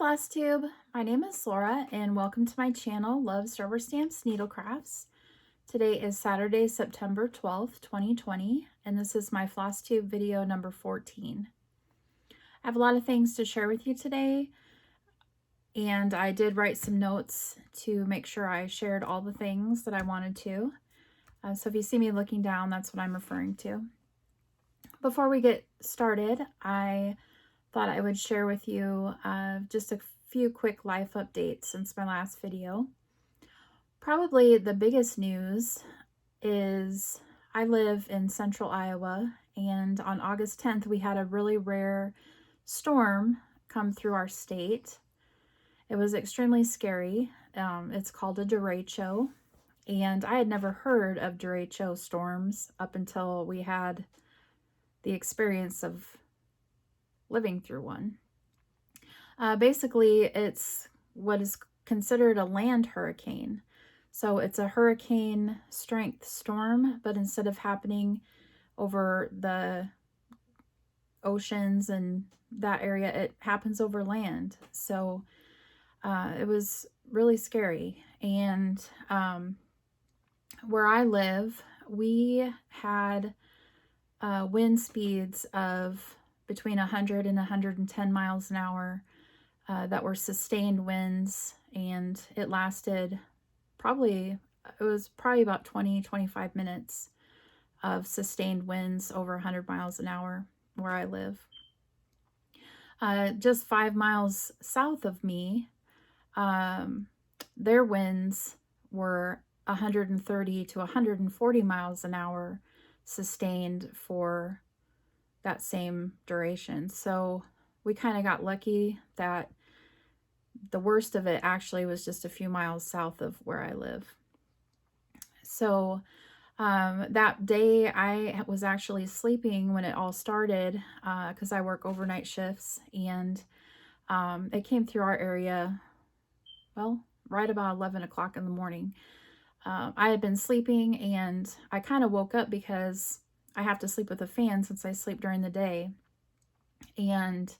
Flosstube, my name is Laura and welcome to my channel, Loves Rubber Stamps Needlecrafts. Today is Saturday, September 12th, 2020, and this is my Flosstube video number 14. I have a lot of things to share with you today, and I did write some notes to make sure I shared all the things that I wanted to. So if you see me looking down, that's what I'm referring to. Before we get started, I thought I would share with you just a few quick life updates since my last video. Probably the biggest news is I live in central Iowa, and on August 10th we had a really rare storm come through our state. It was extremely scary. It's called a derecho, and I had never heard of derecho storms up until we had the experience of living through one. Basically, it's what is considered a land hurricane. So it's a hurricane strength storm, but instead of happening over the oceans and that area, it happens over land. So it was really scary. And where I live, we had wind speeds of between 100 and 110 miles an hour that were sustained winds, and it lasted probably about 20-25 minutes of sustained winds over 100 miles an hour where I live. Just 5 miles south of me, their winds were 130 to 140 miles an hour sustained for that same duration. So we kind of got lucky that the worst of it actually was just a few miles south of where I live. So that day I was actually sleeping when it all started because I work overnight shifts, and it came through our area, well, right about 11 o'clock in the morning. I had been sleeping and I kind of woke up because I have to sleep with a fan since I sleep during the day, and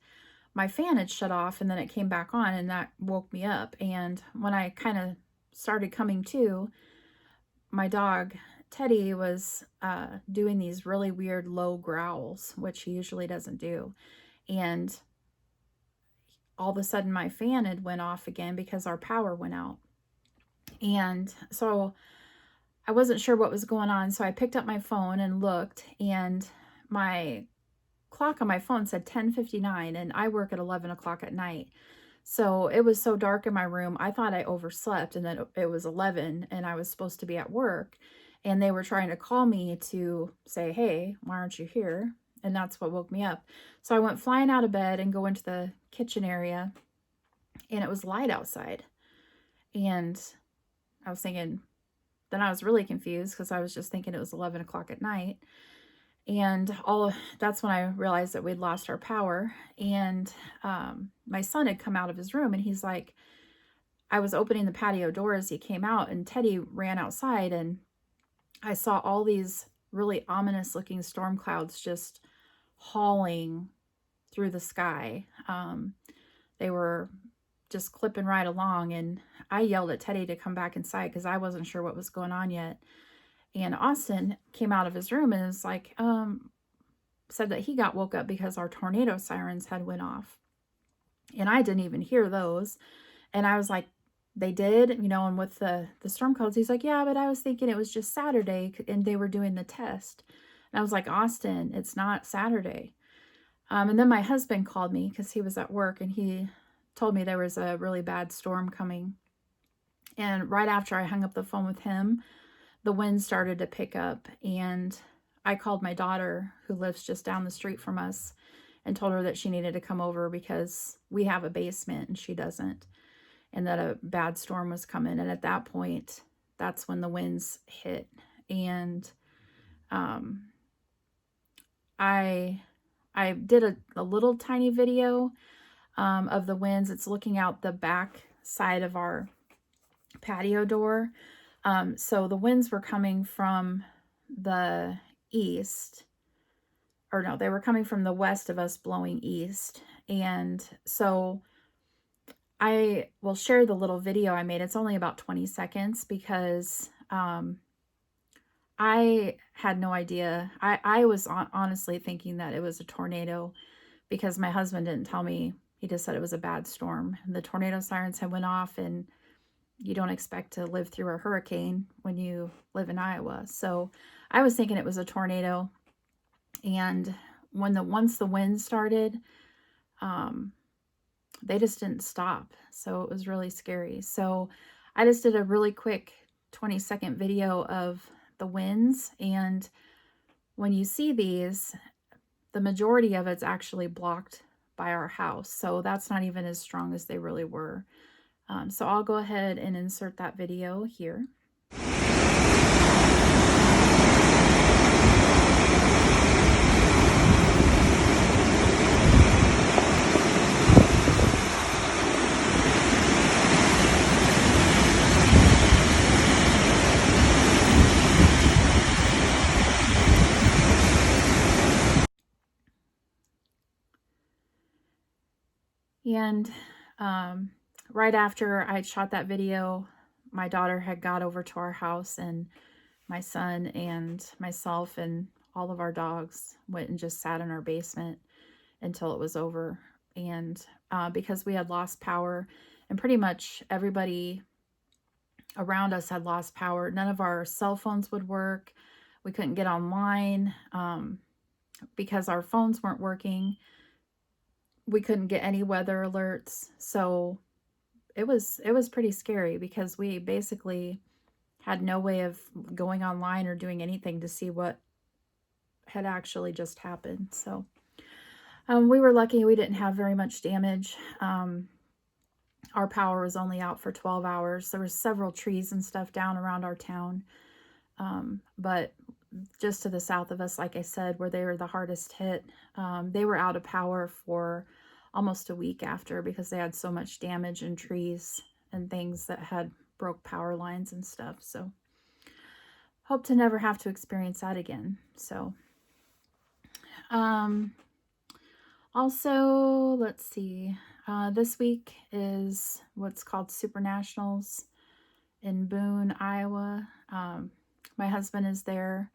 my fan had shut off and then it came back on, and that woke me up. And when I kind of started coming to, my dog Teddy was doing these really weird low growls, which he usually doesn't do. And all of a sudden my fan had went off again because our power went out. And so I wasn't sure what was going on, so I picked up my phone and looked, and my clock on my phone said 10:59, and I work at 11 o'clock at night. So it was so dark in my room, I thought I overslept and that it was 11 and I was supposed to be at work, and they were trying to call me to say, hey, why aren't you here? And that's what woke me up. So I went flying out of bed and go into the kitchen area, and it was light outside. And I was thinking, then I was really confused because I was just thinking it was 11 o'clock at night. And that's when I realized that we'd lost our power. And my son had come out of his room, and he's like, I was opening the patio door as he came out, and Teddy ran outside, and I saw all these really ominous looking storm clouds just hauling through the sky. They were just clipping right along, and I yelled at Teddy to come back inside because I wasn't sure what was going on yet. And Austin came out of his room and was like, said that he got woke up because our tornado sirens had went off. And I didn't even hear those. And I was like, they did, and with the storm clouds, he's like, yeah, but I was thinking it was just Saturday and they were doing the test. And I was like, Austin, it's not Saturday. And then my husband called me because he was at work, and he told me there was a really bad storm coming. And right after I hung up the phone with him, the wind started to pick up, and I called my daughter, who lives just down the street from us, and told her that she needed to come over because we have a basement and she doesn't, and that a bad storm was coming. And at that point, that's when the winds hit. And I did a little tiny video of the winds. It's looking out the back side of our patio door. So the winds were coming from the east, or no, they were coming from the west of us blowing east. And so I will share the little video I made. It's only about 20 seconds because I had no idea. I was honestly thinking that it was a tornado because my husband didn't tell me. He just said it was a bad storm. The tornado sirens had went off, and you don't expect to live through a hurricane when you live in Iowa. So I was thinking it was a tornado. And once the wind started, they just didn't stop. So it was really scary. So I just did a really quick 20-second video of the winds. And when you see these, the majority of it's actually blocked by our house. So that's not even as strong as they really were. So I'll go ahead and insert that video here. And right after I shot that video, my daughter had got over to our house, and my son and myself and all of our dogs went and just sat in our basement until it was over. And because we had lost power, and pretty much everybody around us had lost power, none of our cell phones would work. We couldn't get online because our phones weren't working. We couldn't get any weather alerts. So it was pretty scary because we basically had no way of going online or doing anything to see what had actually just happened. So we were lucky we didn't have very much damage. Our power was only out for 12 hours. There were several trees and stuff down around our town. But just to the south of us, like I said, where they were the hardest hit, they were out of power for almost a week after because they had so much damage in trees and things that had broke power lines and stuff. So hope to never have to experience that again. So also, let's see, this week is what's called Super Nationals in Boone, Iowa. My husband is there.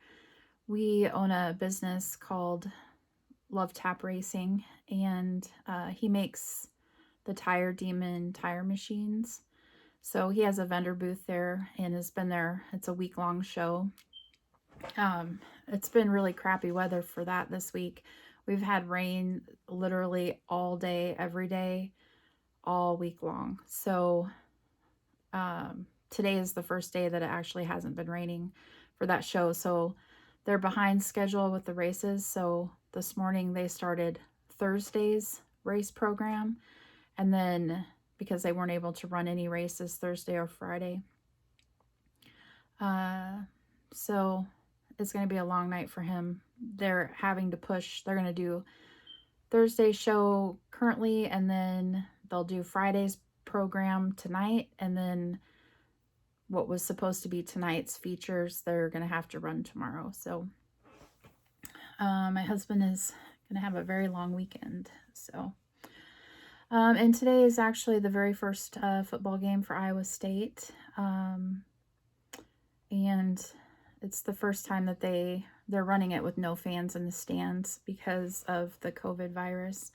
We own a business called Love Tap Racing, and he makes the Tire Demon tire machines. So he has a vendor booth there and has been there. It's a week-long show. It's been really crappy weather for that this week. We've had rain literally all day, every day, all week long. So today is the first day that it actually hasn't been raining for that show. So they're behind schedule with the races. So this morning they started Thursday's race program. And then because they weren't able to run any races Thursday or Friday. So it's going to be a long night for him. They're having to push. They're going to do Thursday's show currently, and then they'll do Friday's program tonight, and then what was supposed to be tonight's features, they're going to have to run tomorrow. So my husband is going to have a very long weekend. So and today is actually the very first football game for Iowa State. And it's the first time that they're running it with no fans in the stands because of the COVID virus.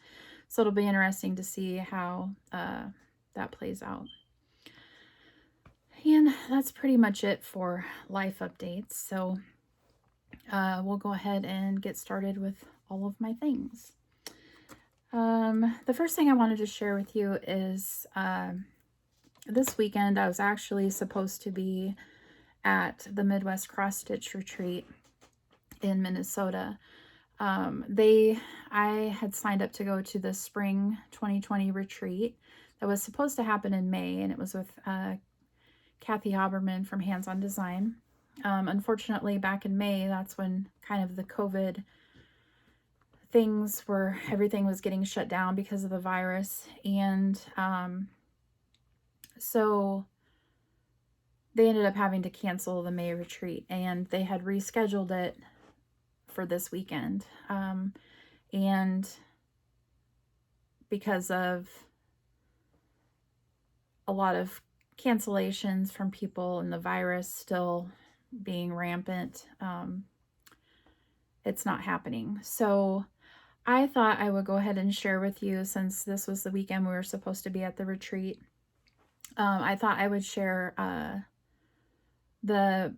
So it'll be interesting to see how that plays out. And that's pretty much it for life updates. So we'll go ahead and get started with all of my things. The first thing I wanted to share with you is this weekend I was actually supposed to be at the Midwest Cross Stitch Retreat in Minnesota. I had signed up to go to the spring 2020 retreat that was supposed to happen in May, and it was with Kathy Haberman from Hands On Design. Unfortunately, back in May, that's when kind of the COVID everything was getting shut down because of the virus. And so they ended up having to cancel the May retreat, and they had rescheduled it for this weekend. And because of a lot of cancellations from people and the virus still being rampant, it's not happening. So I thought I would go ahead and share with you, since this was the weekend we were supposed to be at the retreat. I thought I would share the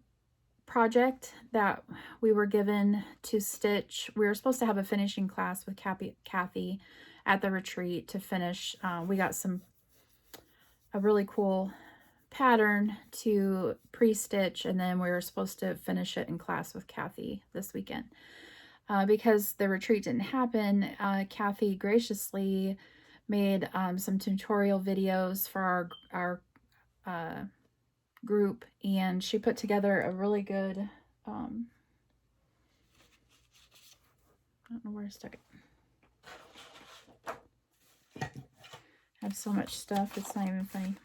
project that we were given to stitch. We were supposed to have a finishing class with Kathy at the retreat to finish. We got a really cool pattern to pre-stitch, and then we were supposed to finish it in class with Kathy this weekend. Because the retreat didn't happen, Kathy graciously made some tutorial videos for our group, and she put together a really good, I don't know where I stuck it. I have so much stuff, it's not even funny.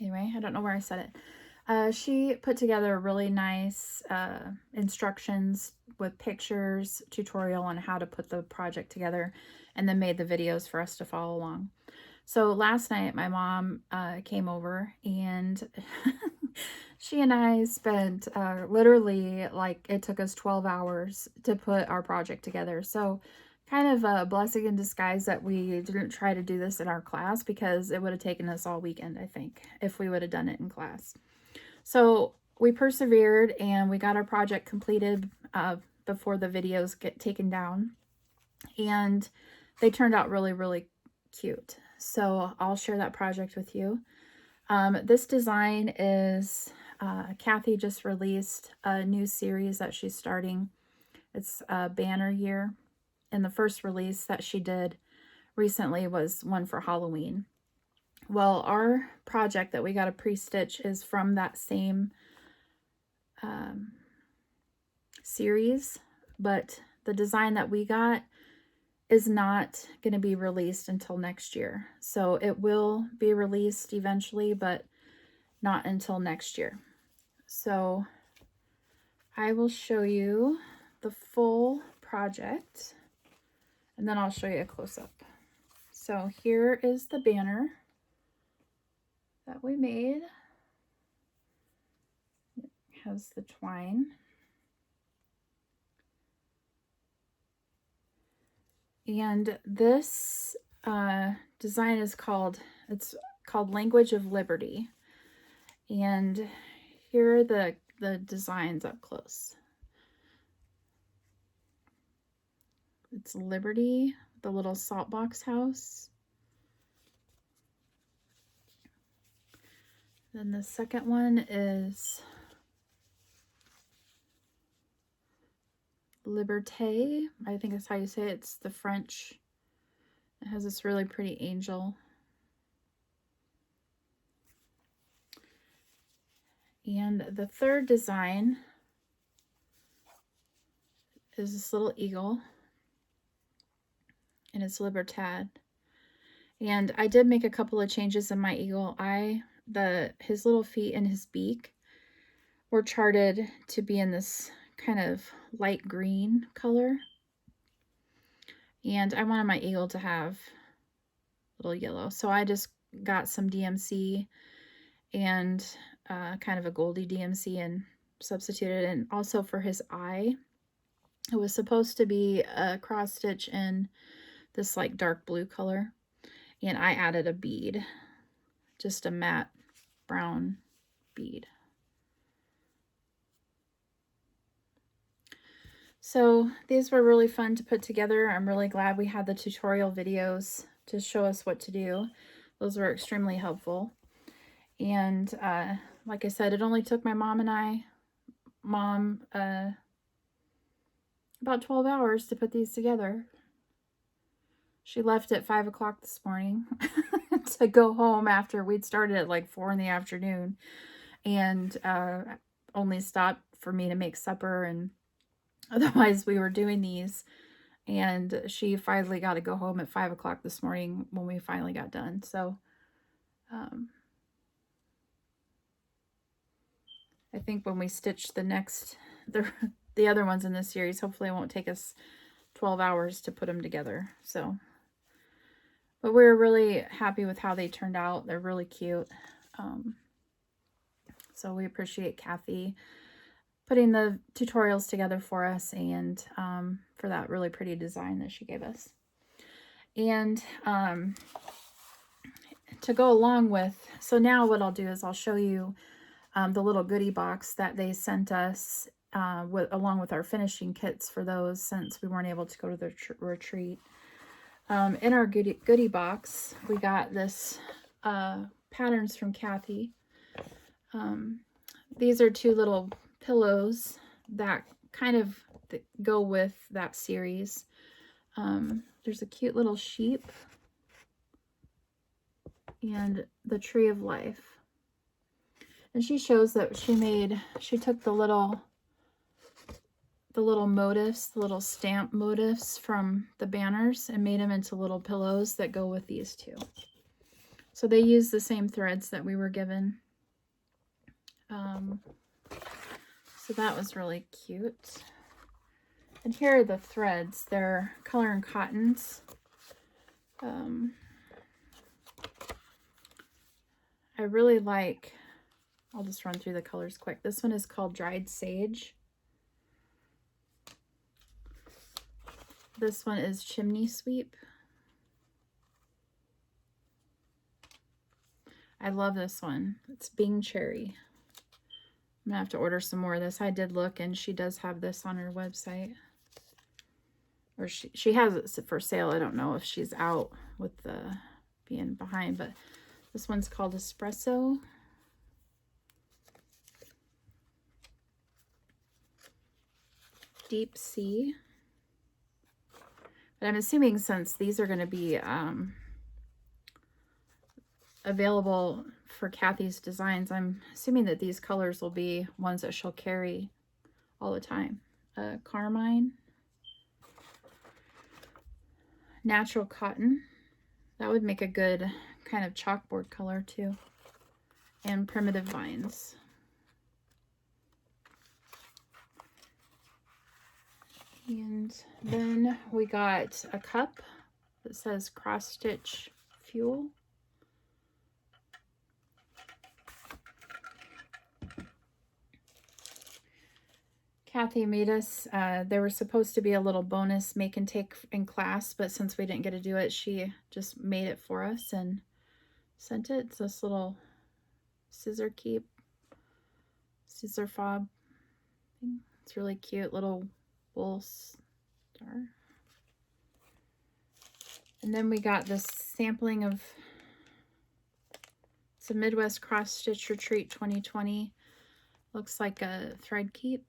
Anyway, I don't know where I said it. She put together really nice instructions with pictures, tutorial on how to put the project together, and then made the videos for us to follow along. So last night my mom came over, and she and I spent literally, like, it took us 12 hours to put our project together. So kind of a blessing in disguise that we didn't try to do this in our class, because it would have taken us all weekend, I think, if we would have done it in class. So we persevered, and we got our project completed before the videos get taken down, and they turned out really, really cute. So I'll share that project with you. This design is, Kathy just released a new series that she's starting. It's a banner year. And the first release that she did recently was one for Halloween. Well, our project that we got to pre-stitch is from that same series, but the design that we got is not going to be released until next year. So it will be released eventually, but not until next year. So I will show you the full project, and then I'll show you a close-up. So here is the banner that we made. It has the twine. And this design is called Language of Liberty. And here are the designs up close. It's Liberty, the little salt box house. Then the second one is Liberté. I think that's how you say it. It's the French. It has this really pretty angel. And the third design is this little eagle, and it's Libertad. And I did make a couple of changes in my eagle. His little feet and his beak were charted to be in this kind of light green color. And I wanted my eagle to have a little yellow. So I just got some DMC and kind of a goldy DMC and substituted. And also for his eye, it was supposed to be a cross stitch in this like dark blue color. And I added a bead, just a matte brown bead. So these were really fun to put together. I'm really glad we had the tutorial videos to show us what to do. Those were extremely helpful. And like I said, it only took my mom and I, about 12 hours to put these together. She left at 5 o'clock this morning to go home after we'd started at like 4 in the afternoon, and only stopped for me to make supper, and otherwise we were doing these. And she finally got to go home at 5 o'clock this morning when we finally got done. So I think when we stitch the other ones in this series, hopefully it won't take us 12 hours to put them together. So But we're really happy with how they turned out. They're really cute. So we appreciate Kathy putting the tutorials together for us, and for that really pretty design that she gave us. And to go along with, so now what I'll do is I'll show you the little goodie box that they sent us along with our finishing kits for those, since we weren't able to go to the retreat. In our goodie box, we got this patterns from Kathy. These are 2 little pillows that kind of go with that series. There's a cute little sheep and the tree of life. And she shows that she took the little motifs, the little stamp motifs from the banners, and made them into little pillows that go with these 2. So they use the same threads that we were given. So that was really cute. And here are the threads. They're color and cottons. I really like, I'll just run through the colors quick. This one is called Dried Sage. This one is Chimney Sweep. I love this one. It's Bing Cherry. I'm gonna have to order some more of this. I did look, and she does have this on her website. Or she has it for sale. I don't know if she's out with the being behind, but this one's called Espresso. Deep Sea. But I'm assuming since these are going to be available for Kathy's designs, I'm assuming that these colors will be ones that she'll carry all the time. Carmine. Natural Cotton. That would make a good kind of chalkboard color too. And Primitive Vines. And then we got a cup that says Cross Stitch Fuel. Kathy made us, there was supposed to be a little bonus make and take in class, but since we didn't get to do it, she just made it for us and sent it. It's this little scissor keep, scissor fob thing. It's really cute, little wool star. And then we got this sampling of, it's a Midwest Cross Stitch Retreat 2020. Looks like a thread keep.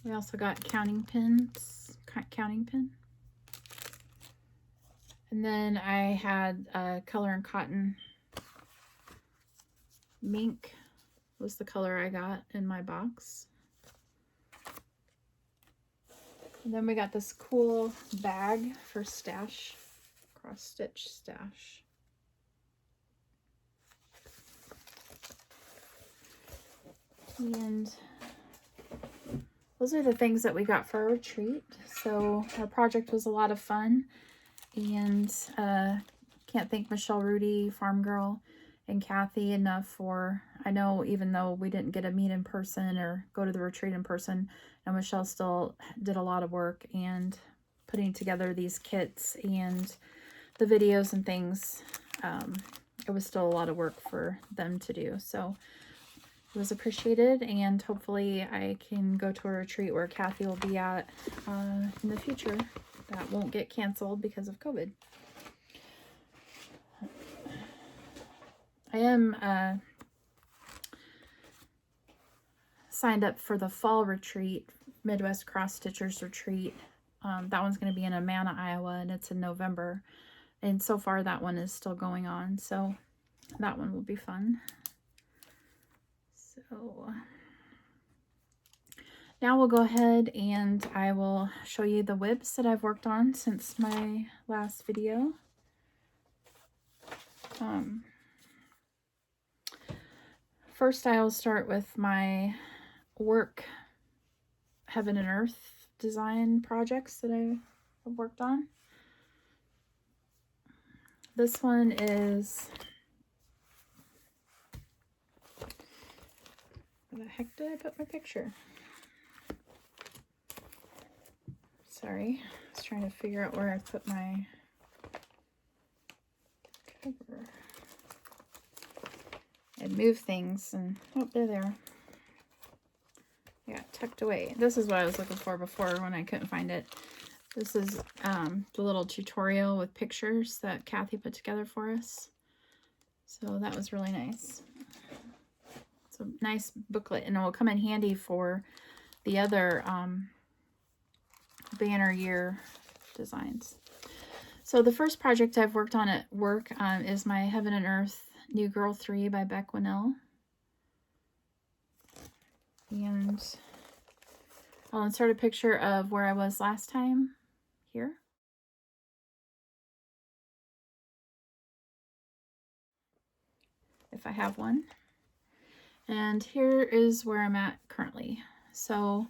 We also got counting pins, counting pin. And then I had color and cotton. Mink was the color I got in my box. And then we got this cool bag for stash, cross stitch stash. And those are the things that we got for our retreat. So our project was a lot of fun, and can't thank Michelle Rudy, Farm Girl, and Kathy enough for, I know even though we didn't get to meet in person or go to the retreat in person, and Michelle still did a lot of work and putting together these kits and the videos and things. It was still a lot of work for them to do. So it was appreciated, and hopefully I can go to a retreat where Kathy will be at in the future that won't get canceled because of COVID. I am signed up for the fall retreat, Midwest Cross Stitchers Retreat. That one's going to be in Amana, Iowa, and it's in November. And so far that one is still going on, so that one will be fun. So now we'll go ahead and I will show you the whips that I've worked on since my last video. First, I will start with my work Heaven and Earth design projects that I have worked on. This one is, where the heck did I put my picture? Sorry, I was trying to figure out where I put my cover. I'd move things and, oh, they're there. Yeah, tucked away. This is what I was looking for before when I couldn't find it. This is the little tutorial with pictures that Kathy put together for us. So that was really nice. It's a nice booklet, and it will come in handy for the other banner year designs. So the first project I've worked on at work is my Heaven and Earth New Girl 3 by Winnel. And I'll insert a picture of where I was last time here. If I have one. And here is where I'm at currently. So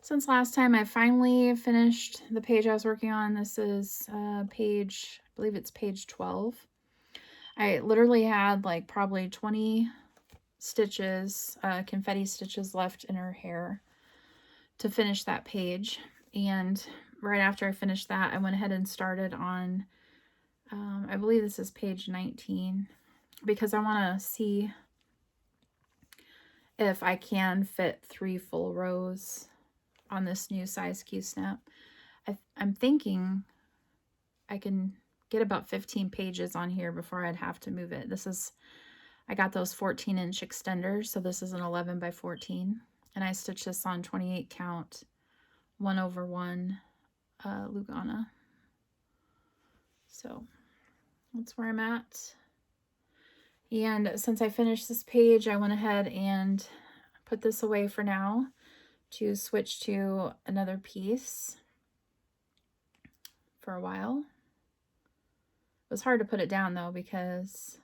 since last time, I finally finished the page I was working on. This is page, I believe it's page 12. I literally had like probably 20 stitches, confetti stitches left in her hair to finish that page. And right after I finished that, I went ahead and started on, I believe this is page 19, because I want to see if I can fit 3 full rows on this new size Q-snap. I'm thinking I can get about 15 pages on here before I'd have to move it. This is, I got those 14-inch extenders, so this is an 11 by 14, and I stitched this on 28 count 1/1 Lugana. So that's where I'm at. And since I finished this page, I went ahead and put this away for now to switch to another piece for a while. It was hard to put it down though, because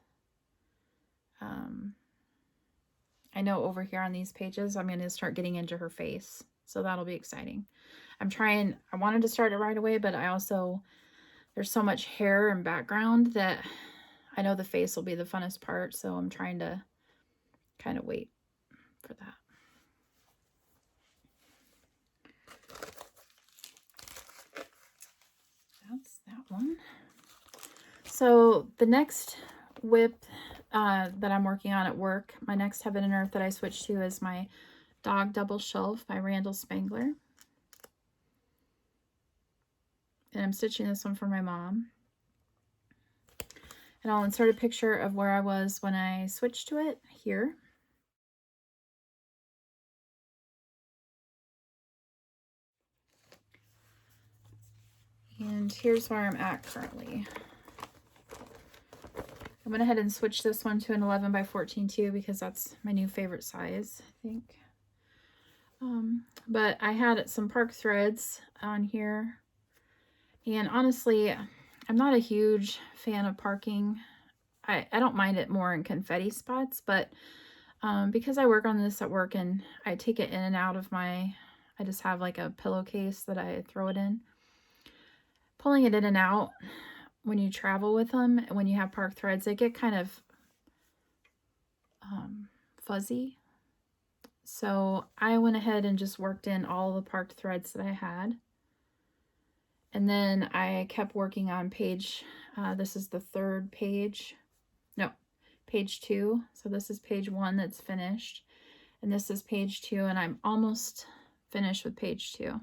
I know over here on these pages, I'm going to start getting into her face. So that'll be exciting. I wanted to start it right away, but I also, there's so much hair and background that I know the face will be the funnest part. So I'm trying to kind of wait for that. That's that one. So the next whip that I'm working on at work, my next Heaven and Earth that I switched to is my Dog Double Shelf by Randal Spangler. And I'm stitching this one for my mom. And I'll insert a picture of where I was when I switched to it here. And here's where I'm at currently. I went ahead and switched this one to an 11 by 14 too, because that's my new favorite size, I think. But I had some park threads on here. And honestly, I'm not a huge fan of parking. I don't mind it more in confetti spots, but because I work on this at work and I take it in and out of I just have like a pillowcase that I throw it in. Pulling it in and out when you travel with them, when you have park threads, they get kind of fuzzy. So I went ahead and just worked in all the parked threads that I had. And then I kept working on page, this is the third page, no, page 2. So this is page 1 that's finished. And this is page 2, and I'm almost finished with page 2.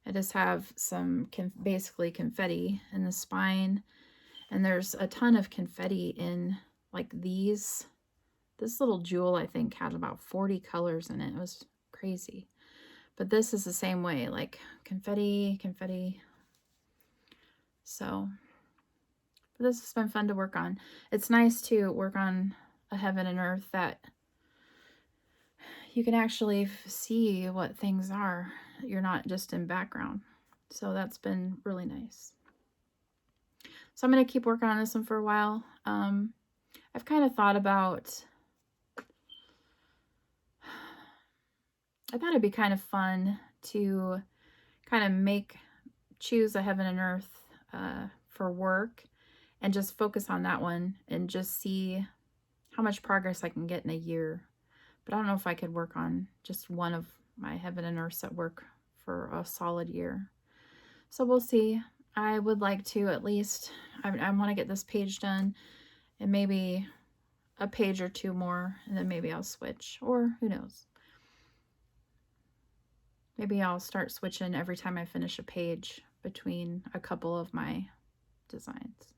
I just have some basically confetti in the spine, and there's a ton of confetti in like these. This little jewel, I think, had about 40 colors in it. It was crazy. But this is the same way, like confetti, confetti. So, but this has been fun to work on. It's nice to work on a Heaven and Earth that you can actually see what things are. You're not just in background. So that's been really nice. So I'm going to keep working on this one for a while. I've kind of thought about, I thought it'd be kind of fun to kind of choose a heaven and earth for work and just focus on that one and just see how much progress I can get in a year. But I don't know if I could work on just one of my heaven and earths at work for a solid year. So we'll see. I would like to at least, I want to get this page done and maybe a page or two more, and then maybe I'll switch, or who knows. Maybe I'll start switching every time I finish a page between a couple of my designs.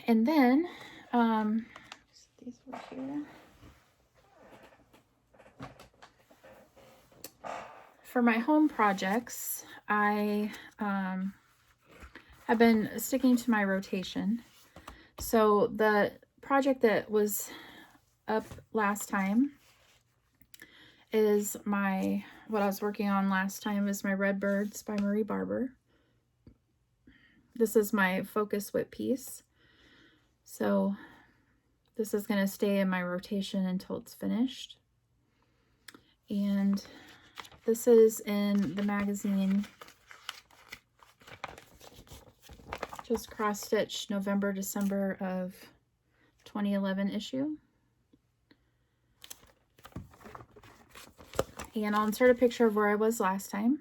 And then, these over here. For my home projects, I have been sticking to my rotation. So the project that was up last time is what I was working on last time is my Red Birds by Marie Barber. This is my focus whip piece. So this is going to stay in my rotation until it's finished. And this is in the magazine, just cross-stitched November, December of 2011 issue. And I'll insert a picture of where I was last time.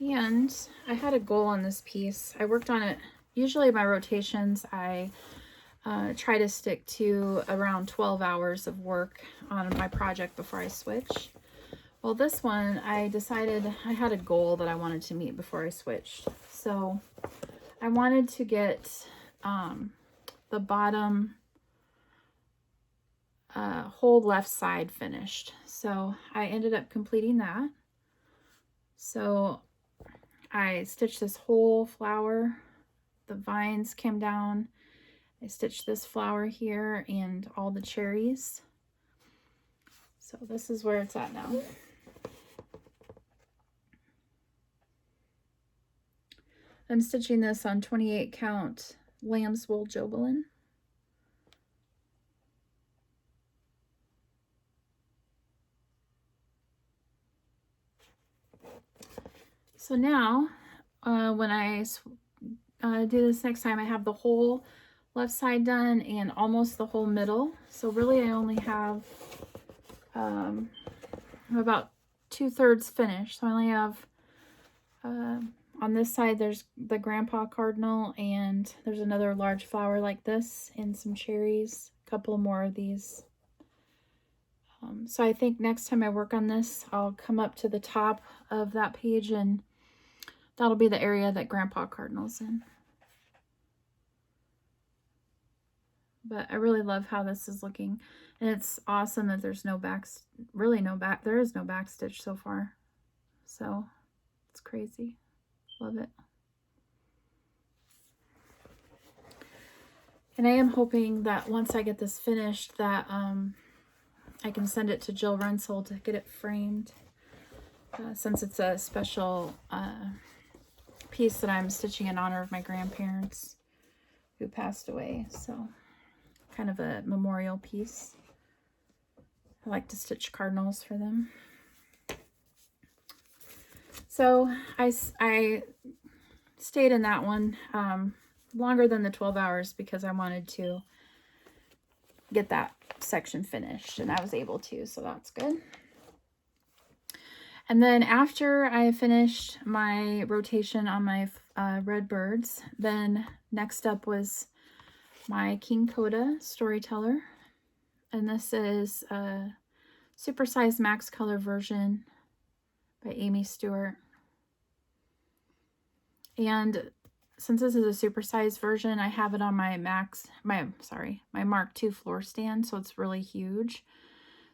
And I had a goal on this piece. I worked on it. Usually my rotations, I try to stick to around 12 hours of work on my project before I switch. Well, this one, I decided I had a goal that I wanted to meet before I switched. So I wanted to get the bottom whole left side finished. So I ended up completing that. So I stitched this whole flower. The vines came down. I stitched this flower here and all the cherries. So this is where it's at now. I'm stitching this on 28 count lamb's wool jobelin. So now when I do this next time, I have the whole left side done and almost the whole middle. So really I only have about 2/3 finished. So I only have on this side there's the grandpa cardinal, and there's another large flower like this and some cherries, a couple more of these. So I think next time I work on this, I'll come up to the top of that page and that'll be the area that grandpa cardinal's in. But I really love how this is looking, and it's awesome that there's no back, there is no back stitch so far. So it's crazy. Love it. And I am hoping that once I get this finished that I can send it to Jill Rensel to get it framed, since it's a special piece that I'm stitching in honor of my grandparents who passed away. So kind of a memorial piece. I like to stitch cardinals for them. So I stayed in that one longer than the 12 hours because I wanted to get that section finished, and I was able to, so that's good. And then after I finished my rotation on my Red Birds, then next up was my King Coda Storyteller, and this is a supersized max color version by Amy Stewart. And since this is a supersized version, I have it on my my Mark II floor stand, so it's really huge.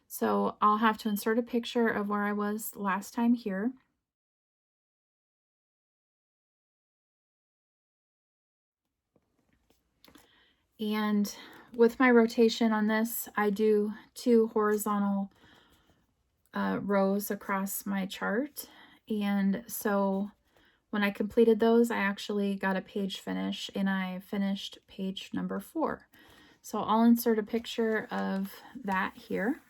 So I'll have to insert a picture of where I was last time here. And with my rotation on this, I do 2 horizontal rows across my chart. And so when I completed those, I actually got a page finish, and I finished page number 4. So I'll insert a picture of that here.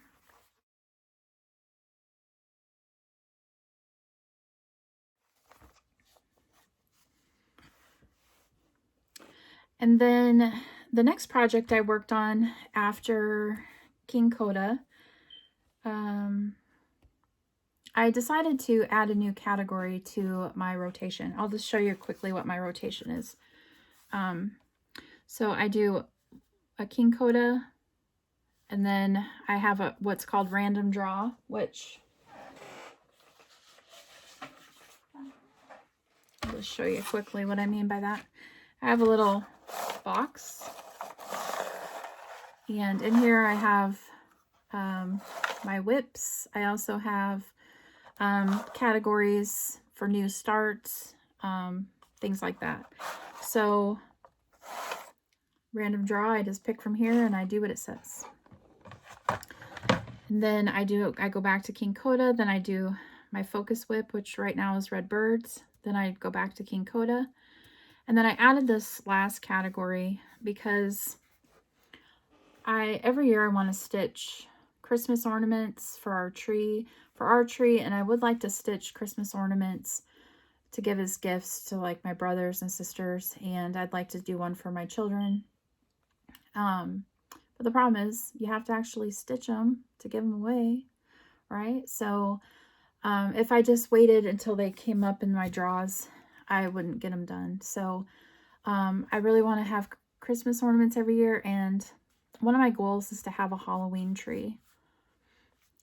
And then the next project I worked on after King Coda, I decided to add a new category to my rotation. I'll just show you quickly what my rotation is. So I do a King Coda, and then I have what's called random draw, which I'll just show you quickly what I mean by that. I have a little box, and in here I have my whips. I also have categories for new starts, things like that. So random draw, I just pick from here and I do what it says. And then I go back to King Coda, then I do my focus whip, which right now is red birds. Then I go back to King Coda. And then I added this last category because every year I want to stitch Christmas ornaments for our tree, and I would like to stitch Christmas ornaments to give as gifts to like my brothers and sisters, and I'd like to do one for my children. But the problem is you have to actually stitch them to give them away, right? So if I just waited until they came up in my draws, I wouldn't get them done. So I really want to have Christmas ornaments every year, and one of my goals is to have a Halloween tree.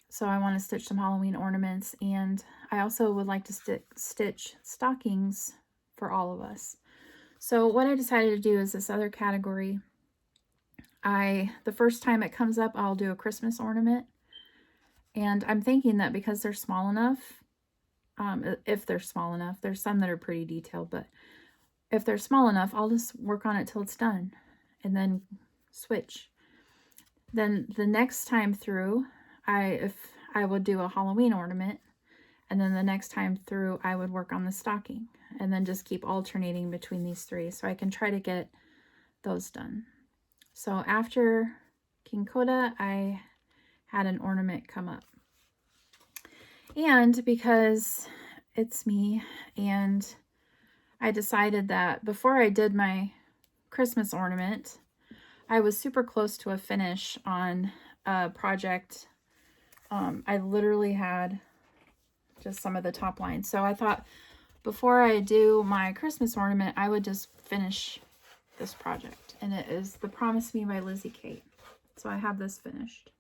So I want to stitch some Halloween ornaments, and I also would like to stitch stockings for all of us. So what I decided to do is this other category. The first time it comes up, I'll do a Christmas ornament. And I'm thinking that because they're small enough, if they're small enough, there's some that are pretty detailed, but if they're small enough, I'll just work on it till it's done and then switch. Then the next time through, if I would do a Halloween ornament, and then the next time through I would work on the stocking, and then just keep alternating between these 3 so I can try to get those done. So after King Coda, I had an ornament come up. And because it's me, and I decided that before I did my Christmas ornament, I was super close to a finish on a project. I literally had just some of the top lines. So I thought before I do my Christmas ornament, I would just finish this project. And it is the Promise Me by Lizzie Kate. So I have this finished.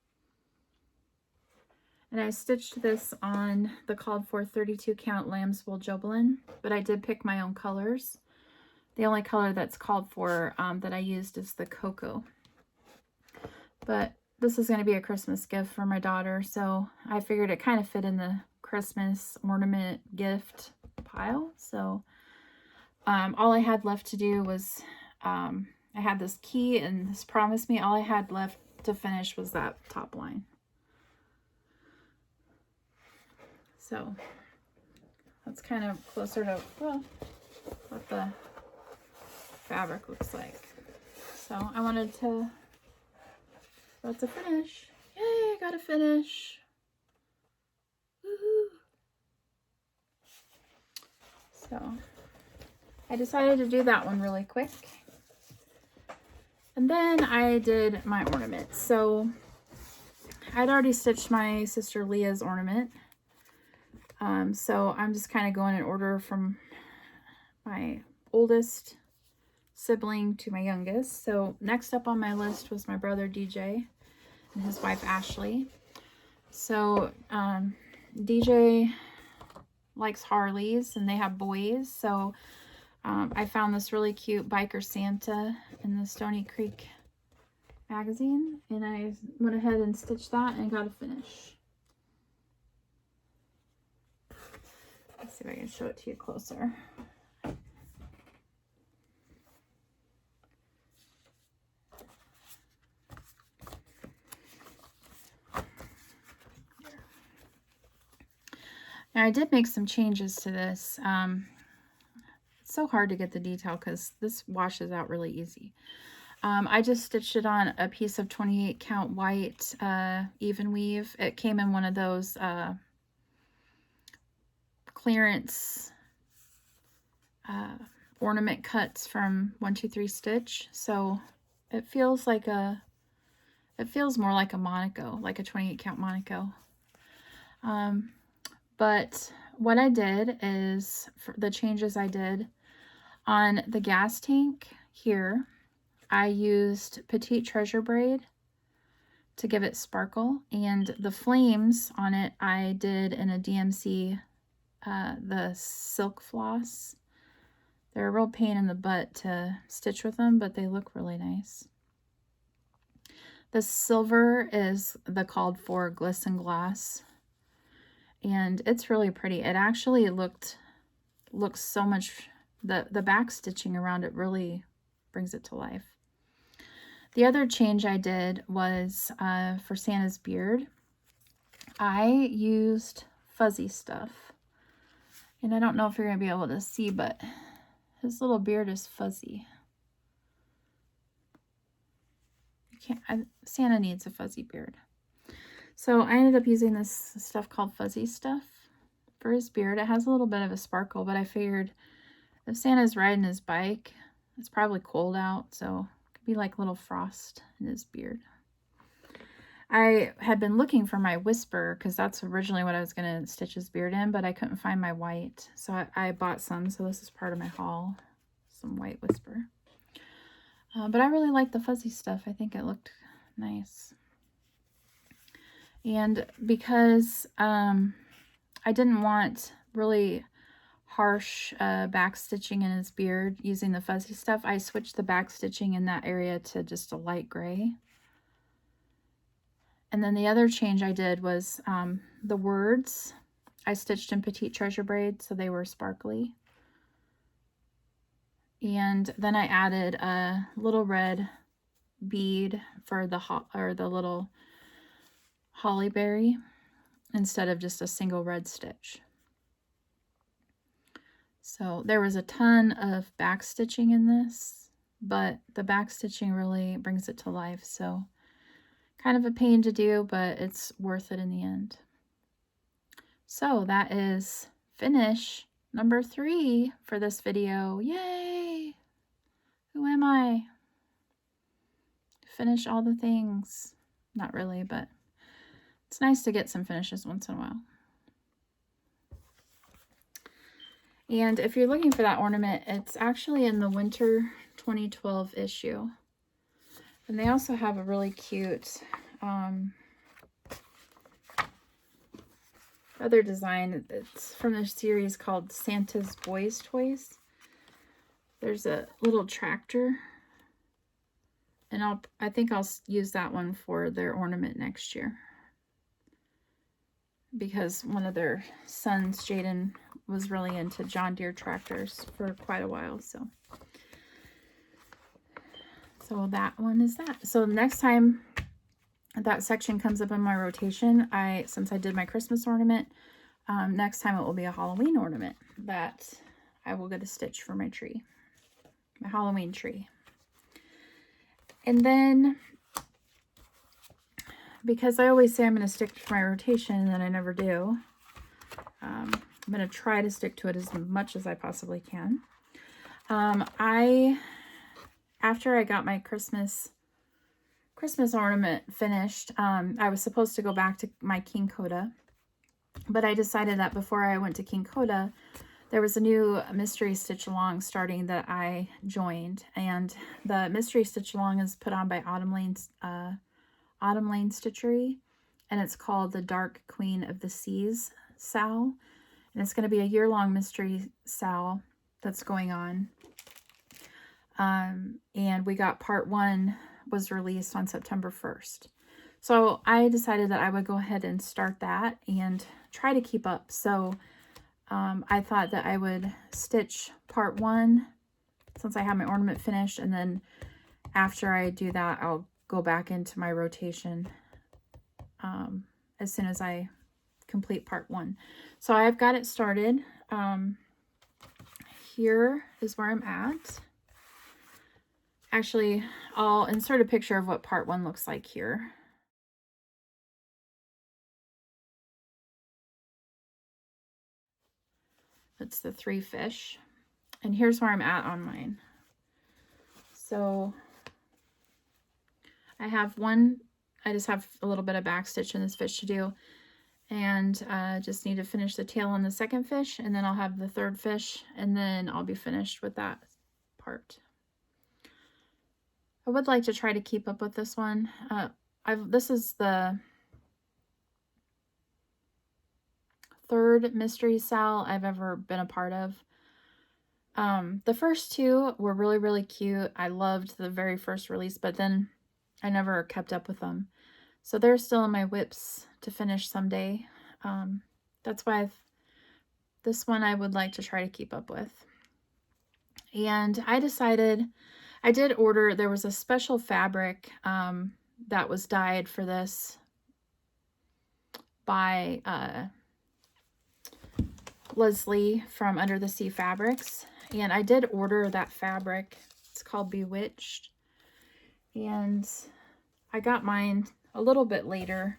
And I stitched this on the called for 32 count lamb's wool Jobelin, but I did pick my own colors. The only color that's called for that I used is the cocoa. But this is going to be a Christmas gift for my daughter, so I figured it kind of fit in the Christmas ornament gift pile. So all I had left to do was, I had this key and this Promise Me. All I had left to finish was that top line. So that's kind of closer to, well, what the fabric looks like. So I wanted to, that's a finish. Yay, I got a finish. Woohoo. So I decided to do that one really quick. And then I did my ornament. So I'd already stitched my sister Leah's ornament. So I'm just kind of going in order from my oldest sibling to my youngest. So next up on my list was my brother DJ and his wife Ashley. So DJ likes Harleys and they have boys. So I found this really cute biker Santa in the Stony Creek magazine, and I went ahead and stitched that and got a finish. Let's see if I can show it to you closer. Now I did make some changes to this. so hard to get the detail because this washes out really easy. I just stitched it on a piece of 28 count white even weave. It came in one of those clearance ornament cuts from 123 Stitch. So it feels like it feels more like a Monaco, like a 28 count Monaco. But what I did is, for the changes I did on the gas tank here, I used Petite Treasure braid to give it sparkle, and the flames on it I did in a DMC, the silk floss. They're a real pain in the butt to stitch with them, but they look really nice. The silver is the called for glisten gloss, and it's really pretty. It actually looks so much, the back stitching around it really brings it to life. The other change I did was for Santa's beard. I used fuzzy stuff, and I don't know if you're going to be able to see, but his little beard is fuzzy. Santa needs a fuzzy beard. So I ended up using this stuff called fuzzy stuff for his beard. It has a little bit of a sparkle, but I figured if Santa's riding his bike, it's probably cold out, so it could be like little frost in his beard. I had been looking for my whisper because that's originally what I was going to stitch his beard in, but I couldn't find my white, so I bought some. So this is part of my haul, some white whisper. But I really like the fuzzy stuff. I think it looked nice. And because I didn't want really harsh back stitching in his beard using the fuzzy stuff, I switched the back stitching in that area to just a light gray. And then the other change I did was the words I stitched in Petite Treasure braid, so they were sparkly. And then I added a little red bead for the little holly berry instead of just a single red stitch. So there was a ton of back stitching in this, but the back stitching really brings it to life. So kind of a pain to do, but it's worth it in the end. So that is finish number 3 for this video. Yay! Who am I? Finish all the things. Not really, but it's nice to get some finishes once in a while. And if you're looking for that ornament, it's actually in the winter 2012 issue. And they also have a really cute other design. It's from the series called Santa's Boys Toys. There's a little tractor, and I think I'll use that one for their ornament next year, because one of their sons, Jaden, was really into John Deere tractors for quite a while. So that one is that. So next time that section comes up in my rotation, since I did my Christmas ornament, next time it will be a Halloween ornament that I will get a stitch for my tree, my Halloween tree. And then, because I always say I'm going to stick to my rotation and then I never do, I'm going to try to stick to it as much as I possibly can. After I got my Christmas ornament finished, I was supposed to go back to my King Coda, but I decided that before I went to King Coda, there was a new mystery stitch along starting that I joined, and the mystery stitch along is put on by Autumn Lane Stitchery, and it's called the Dark Queen of the Seas Sal, and it's going to be a year-long mystery sal that's going on. And we got part 1 was released on September 1st. So I decided that I would go ahead and start that and try to keep up. So I thought that I would stitch part 1 since I have my ornament finished, and then after I do that, I'll go back into my rotation as soon as I complete part 1. So I've got it started here is where I'm at. Actually, I'll insert a picture of what part 1 looks like here. That's the 3 fish. And here's where I'm at on mine. So I have one, I just have a little bit of back stitch in this fish to do. And just need to finish the tail on the second fish, and then I'll have the third fish, and then I'll be finished with that part. I would like to try to keep up with this one. This is the 3rd mystery sal I've ever been a part of. The first 2 were really, really cute. I loved the very first release, but then I never kept up with them. So they're still in my whips to finish someday. That's why this one I would like to try to keep up with. And I decided, I did order, there was a special fabric that was dyed for this by Lizzie from Under the Sea Fabrics. And I did order that fabric. It's called Bewitched. And I got mine a little bit later.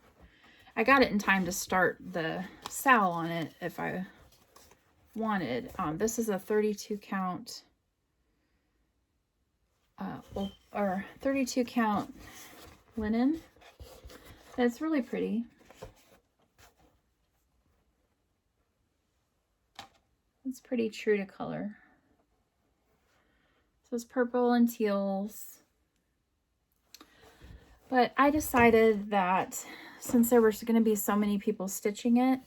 I got it in time to start the sal on it if I wanted. This is a 32 count or 32 count linen. And it's really pretty. It's pretty true to color. So it's purple and teals. But I decided that since there were going to be so many people stitching it,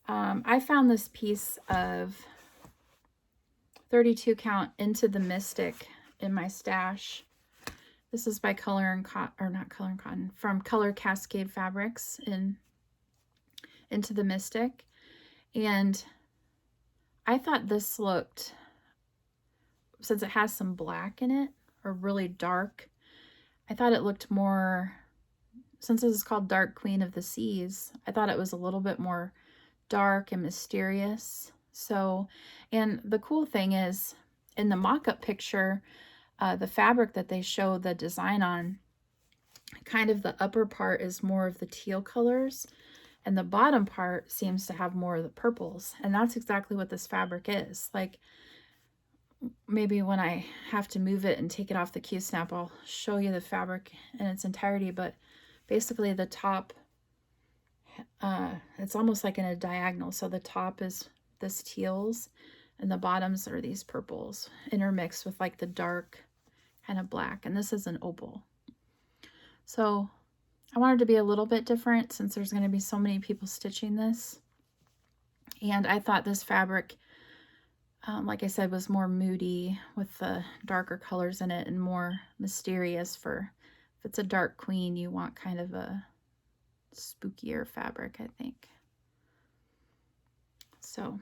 I found this piece of 32 count Into the Mystic in my stash. This is by Color and Cotton, or not Color and Cotton, from Color Cascade Fabrics in Into the Mystic. And I thought this looked, since it has some black in it, or really dark, I thought it looked more, since this is called Dark Queen of the Seas, I thought it was a little bit more dark and mysterious. So, and the cool thing is, in the mock-up picture, the fabric that they show the design on, kind of the upper part is more of the teal colors, and the bottom part seems to have more of the purples. And that's exactly what this fabric is. Like, maybe when I have to move it and take it off the Q-snap, I'll show you the fabric in its entirety. But basically the top, it's almost like in a diagonal. So the top is this teals and the bottoms are these purples intermixed with like the dark kind of black. And this is an opal. So I wanted to be a little bit different since there's going to be so many people stitching this. And I thought this fabric, like I said, was more moody with the darker colors in it and more mysterious. For if it's a dark queen, you want kind of a spookier fabric, I think. So,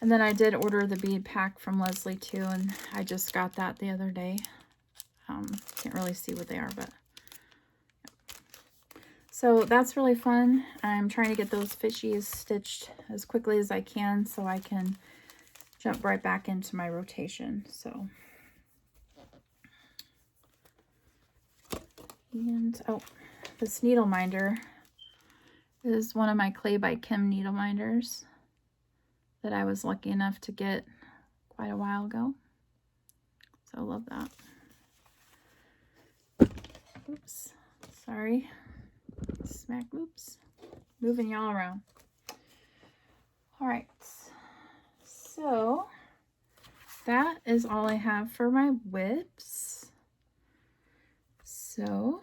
and then I did order the bead pack from Lizzie too, and I just got that the other day. Can't really see what they are, but so that's really fun. I'm trying to get those fishies stitched as quickly as I can so I can jump right back into my rotation. So, and oh, this needle minder is one of my Clay by Kim needle minders that I was lucky enough to get quite a while ago. So I love that. Oops, sorry. Smack, oops. Moving y'all around. All right. So that is all I have for my whips. So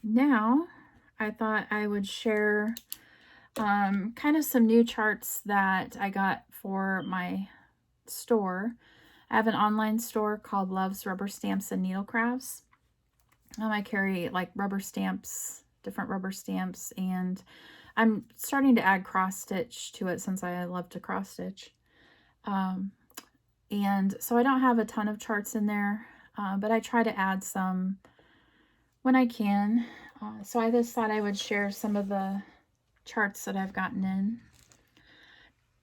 now I thought I would share kind of some new charts that I got for my store. I have an online store called Love's Rubber Stamps and Needle Crafts. I carry like rubber stamps, different rubber stamps, and I'm starting to add cross stitch to it since I love to cross stitch. And so I don't have a ton of charts in there, but I try to add some when I can. So I just thought I would share some of the charts that I've gotten in.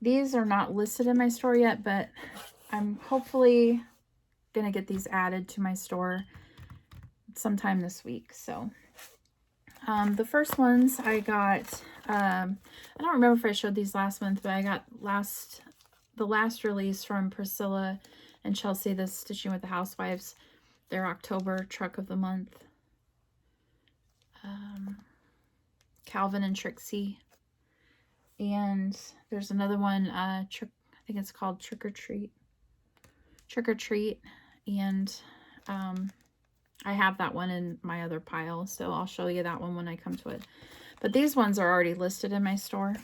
These are not listed in my store yet, but I'm hopefully gonna get these added to my store sometime this week. So the first ones I got, I don't remember if I showed these last month, but I got the last release from Priscilla and Chelsea, the Stitching with the Housewives, their October truck of the month. Calvin and Trixie. And there's another one, I think it's called Trick or Treat. And I have that one in my other pile, so I'll show you that one when I come to it. But these ones are already listed in my store.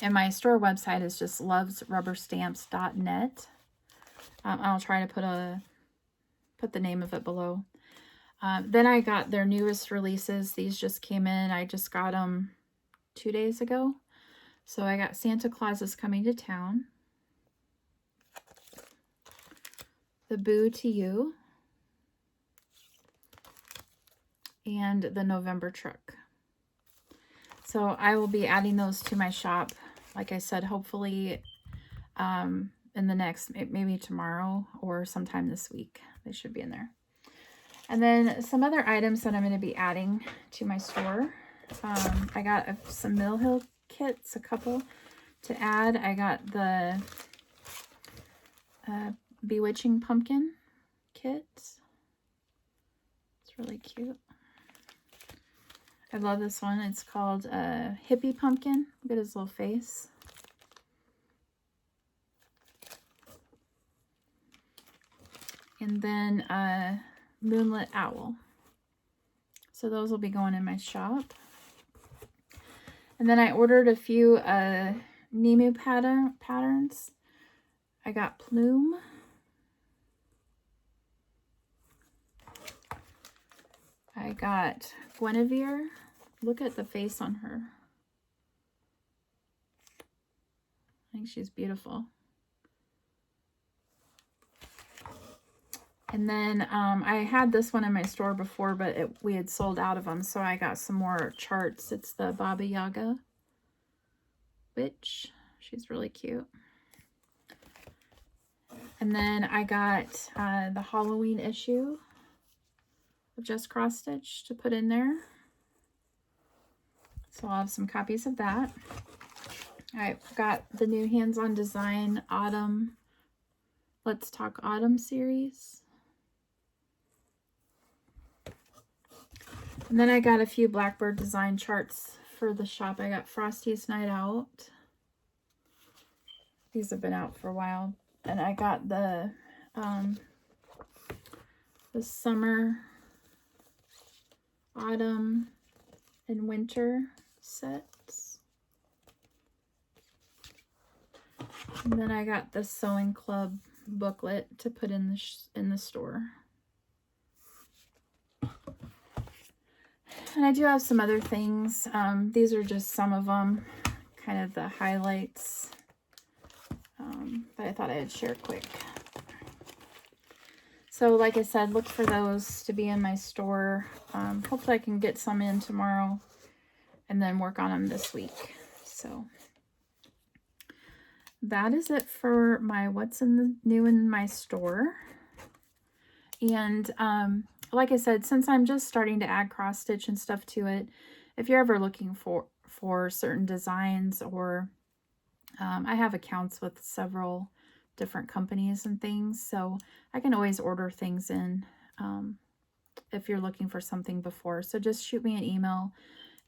And my store website is just lovesrubberstamps.net. I'll try to put the name of it below. Then I got their newest releases. These just came in. I just got them 2 days ago. So I got Santa Claus is Coming to Town, The Boo to You, and the November Truck. So I will be adding those to my shop. Like I said, hopefully in the next, maybe tomorrow or sometime this week. They should be in there. And then some other items that I'm going to be adding to my store. I got some Mill Hill kits, a couple to add. I got the Bewitching Pumpkin kit. It's really cute. I love this one. It's called Hippie Pumpkin. Look at his little face. And then Moonlit Owl. So those will be going in my shop. And then I ordered a few Nemu patterns. I got Plume. I got Guinevere. Look at the face on her. I think she's beautiful. And then I had this one in my store before, but we had sold out of them, so I got some more charts. It's the Baba Yaga Witch. She's really cute. And then I got the Halloween issue of Just Cross Stitch to put in there. So I'll have some copies of that. I got the new Hands On Design Autumn, Let's Talk Autumn series. And then I got a few Blackbird design charts for the shop. I got Frosty's Night Out. These have been out for a while. And I got the summer, autumn, and winter sets. And then I got the Sewing Club booklet to put in the store. And I do have some other things. These are just some of them, kind of the highlights that I thought I'd share quick. So like I said, look for those to be in my store. Hopefully I can get some in tomorrow and then work on them this week. So that is it for my what's new in my store. And like I said, since I'm just starting to add cross stitch and stuff to it, if you're ever looking for certain designs, or I have accounts with several different companies and things, so I can always order things in if you're looking for something before. So just shoot me an email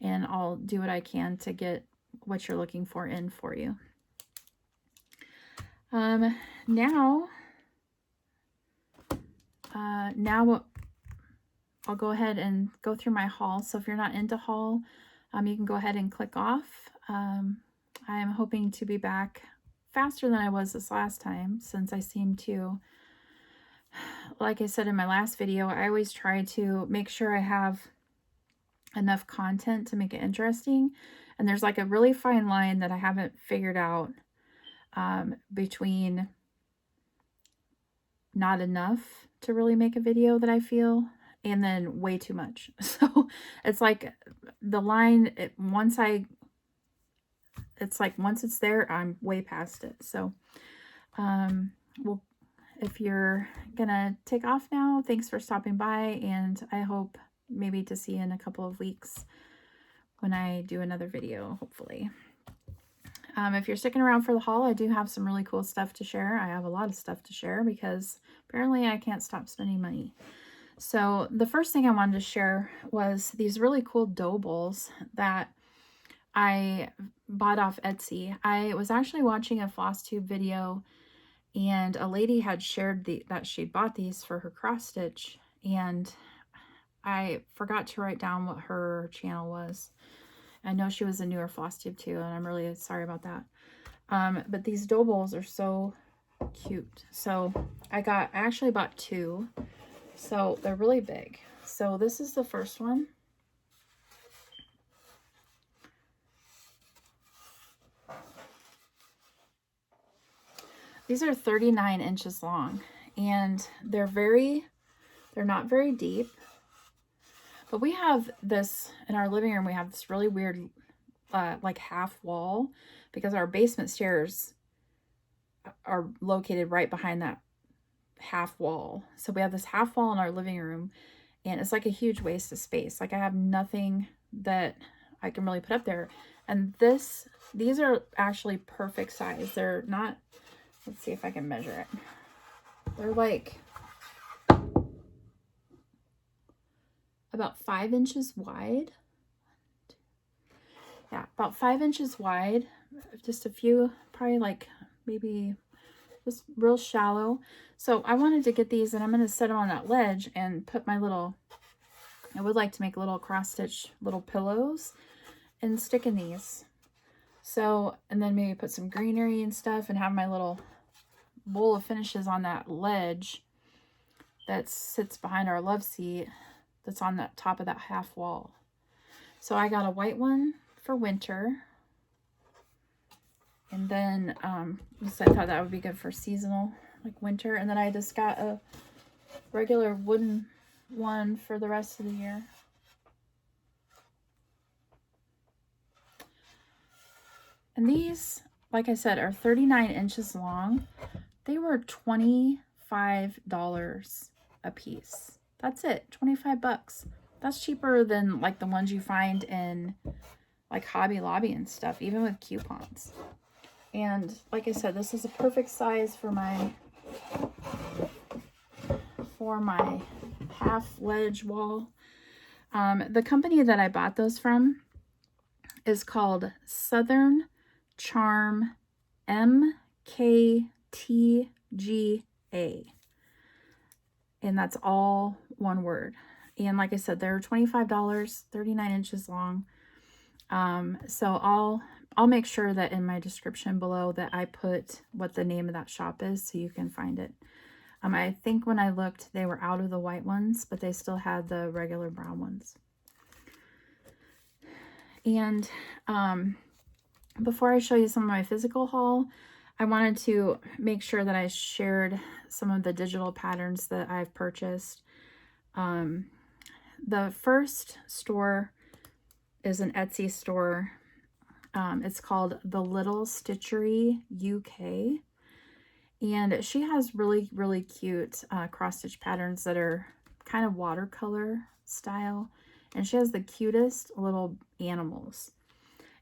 and I'll do what I can to get what you're looking for in for you. Now I'll go ahead and go through my haul. So if you're not into haul, you can go ahead and click off. I am hoping to be back faster than I was this last time, since I seem to, like I said in my last video, I always try to make sure I have enough content to make it interesting. And there's like a really fine line that I haven't figured out between not enough to really make a video, that I feel, and then way too much. So it's like the line, once it's there, I'm way past it. So Well, if you're gonna take off now, thanks for stopping by, and I hope maybe to see you in a couple of weeks when I do another video, hopefully. If you're sticking around for the haul, I do have some really cool stuff to share. I have a lot of stuff to share because apparently I can't stop spending money. So the first thing I wanted to share was these really cool dough bowls that I bought off Etsy. I was actually watching a Flosstube video, and a lady had shared that she bought these for her cross stitch, and I forgot to write down what her channel was. I know she was a newer Flosstube too, and I'm really sorry about that. But these dough bowls are so cute. So I actually bought two. So they're really big. So this is the first one. These are 39 inches long, and they're not very deep. But we have this in our living room. We have this really weird like half wall, because our basement stairs are located right behind that half wall. So we have this half wall in our living room, and it's like a huge waste of space. Like I have nothing that I can really put up there. And these are actually perfect size. They're not, let's see if I can measure it. They're like about 5 inches wide. Yeah, about 5 inches wide. Just a few, probably like maybe just real shallow. So I wanted to get these, and I'm going to set them on that ledge and put my little, I would like to make little cross stitch little pillows and stick in these. So, and then maybe put some greenery and stuff and have my little bowl of finishes on that ledge that sits behind our love seat that's on the top of that half wall. So I got a white one for winter. And then so I thought that would be good for seasonal, like winter. And then I just got a regular wooden one for the rest of the year. And these, like I said, are 39 inches long. They were $25 a piece. That's it, 25 bucks. That's cheaper than like the ones you find in like Hobby Lobby and stuff, even with coupons. And like I said, this is a perfect size for my half ledge wall. The company that I bought those from is called Southern Charm MKTGA. And that's all one word. And like I said, they're $25, 39 inches long. So I'll make sure that in my description below that I put what the name of that shop is so you can find it. I think when I looked, they were out of the white ones, but they still had the regular brown ones. And before I show you some of my physical haul, I wanted to make sure that I shared some of the digital patterns that I've purchased. The first store is an Etsy store. It's called The Little Stitchery UK. And she has really, really cute cross-stitch patterns that are kind of watercolor style. And she has the cutest little animals.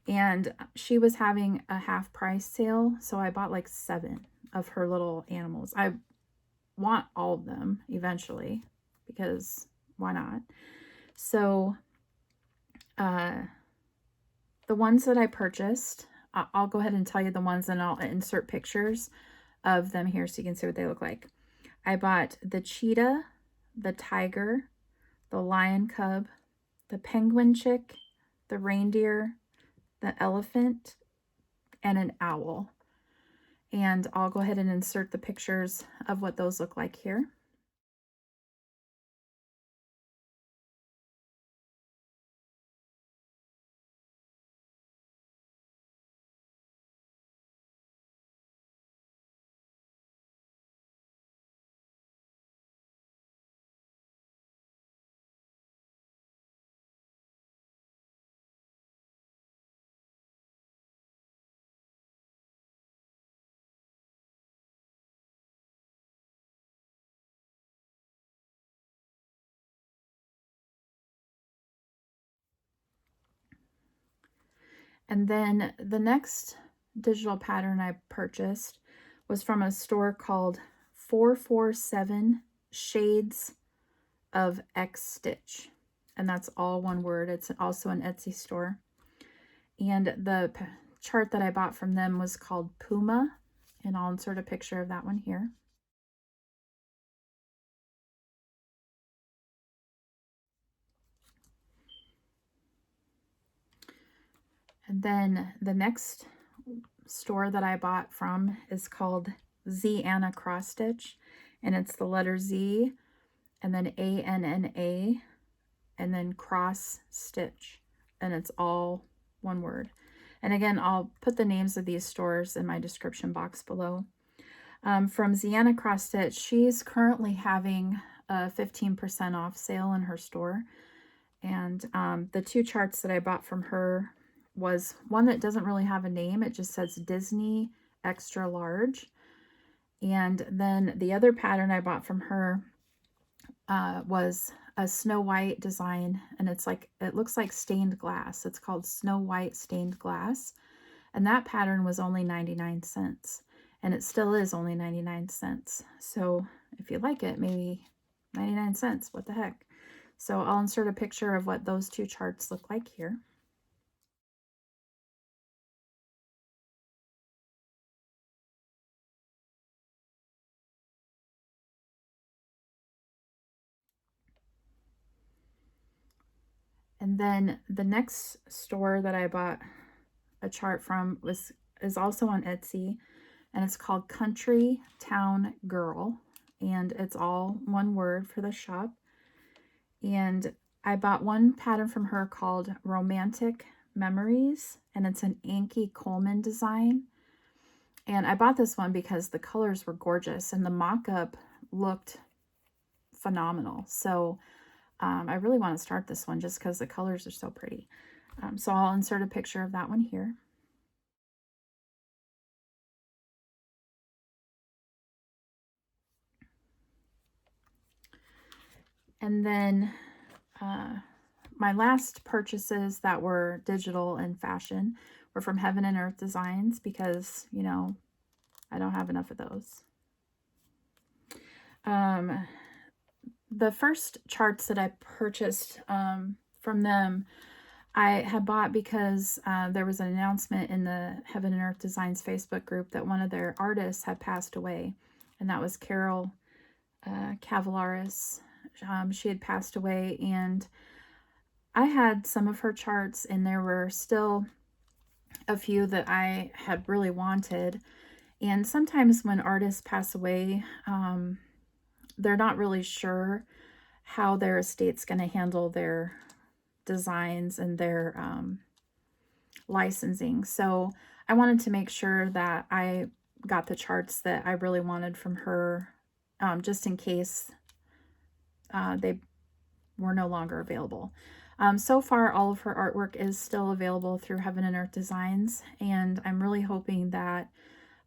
And she was having a half price sale, so I bought like 7 of her little animals. I want all of them eventually, because why not? So the ones that I purchased, I'll go ahead and tell you the ones, and I'll insert pictures of them here so you can see what they look like. I bought the cheetah, the tiger, the lion cub, the penguin chick, the reindeer, the elephant, and an owl. And I'll go ahead and insert the pictures of what those look like here. And then the next digital pattern I purchased was from a store called 447 Shades of X Stitch. And that's all one word. It's also an Etsy store. And the chart that I bought from them was called Puma. And I'll insert a picture of that one here. And then the next store that I bought from is called Z Anna Cross Stitch, and it's the letter Z and then ANNA and then cross stitch, and it's all one word. And again, I'll put the names of these stores in my description box below. From Z Anna Cross Stitch, she's currently having a 15% off sale in her store, and the two charts that I bought from her was one that doesn't really have a name. It just says Disney extra large. And then the other pattern I bought from her was a Snow White design, and it's like, it looks like stained glass. It's called Snow White Stained Glass, and that pattern was only 99 cents, and it still is only 99 cents. So if you like it, maybe 99 cents, what the heck. So I'll insert a picture of what those two charts look like here. And then the next store that I bought a chart from is also on Etsy, and it's called Country Town Girl, and it's all one word for the shop. And I bought one pattern from her called Romantic Memories, and it's an Anki Coleman design. And I bought this one because the colors were gorgeous and the mock-up looked phenomenal. So I really want to start this one just because the colors are so pretty. So I'll insert a picture of that one here. And then my last purchases that were digital and fashion were from Heaven and Earth Designs because, you know, I don't have enough of those. The first charts that I purchased from them, I had bought because there was an announcement in the Heaven and Earth Designs Facebook group that one of their artists had passed away, and that was Carol Cavalaris. She had passed away, and I had some of her charts, and there were still a few that I had really wanted. And sometimes when artists pass away, they're not really sure how their estate's going to handle their designs and their licensing. So I wanted to make sure that I got the charts that I really wanted from her, just in case they were no longer available. So far, all of her artwork is still available through Heaven and Earth Designs, and I'm really hoping that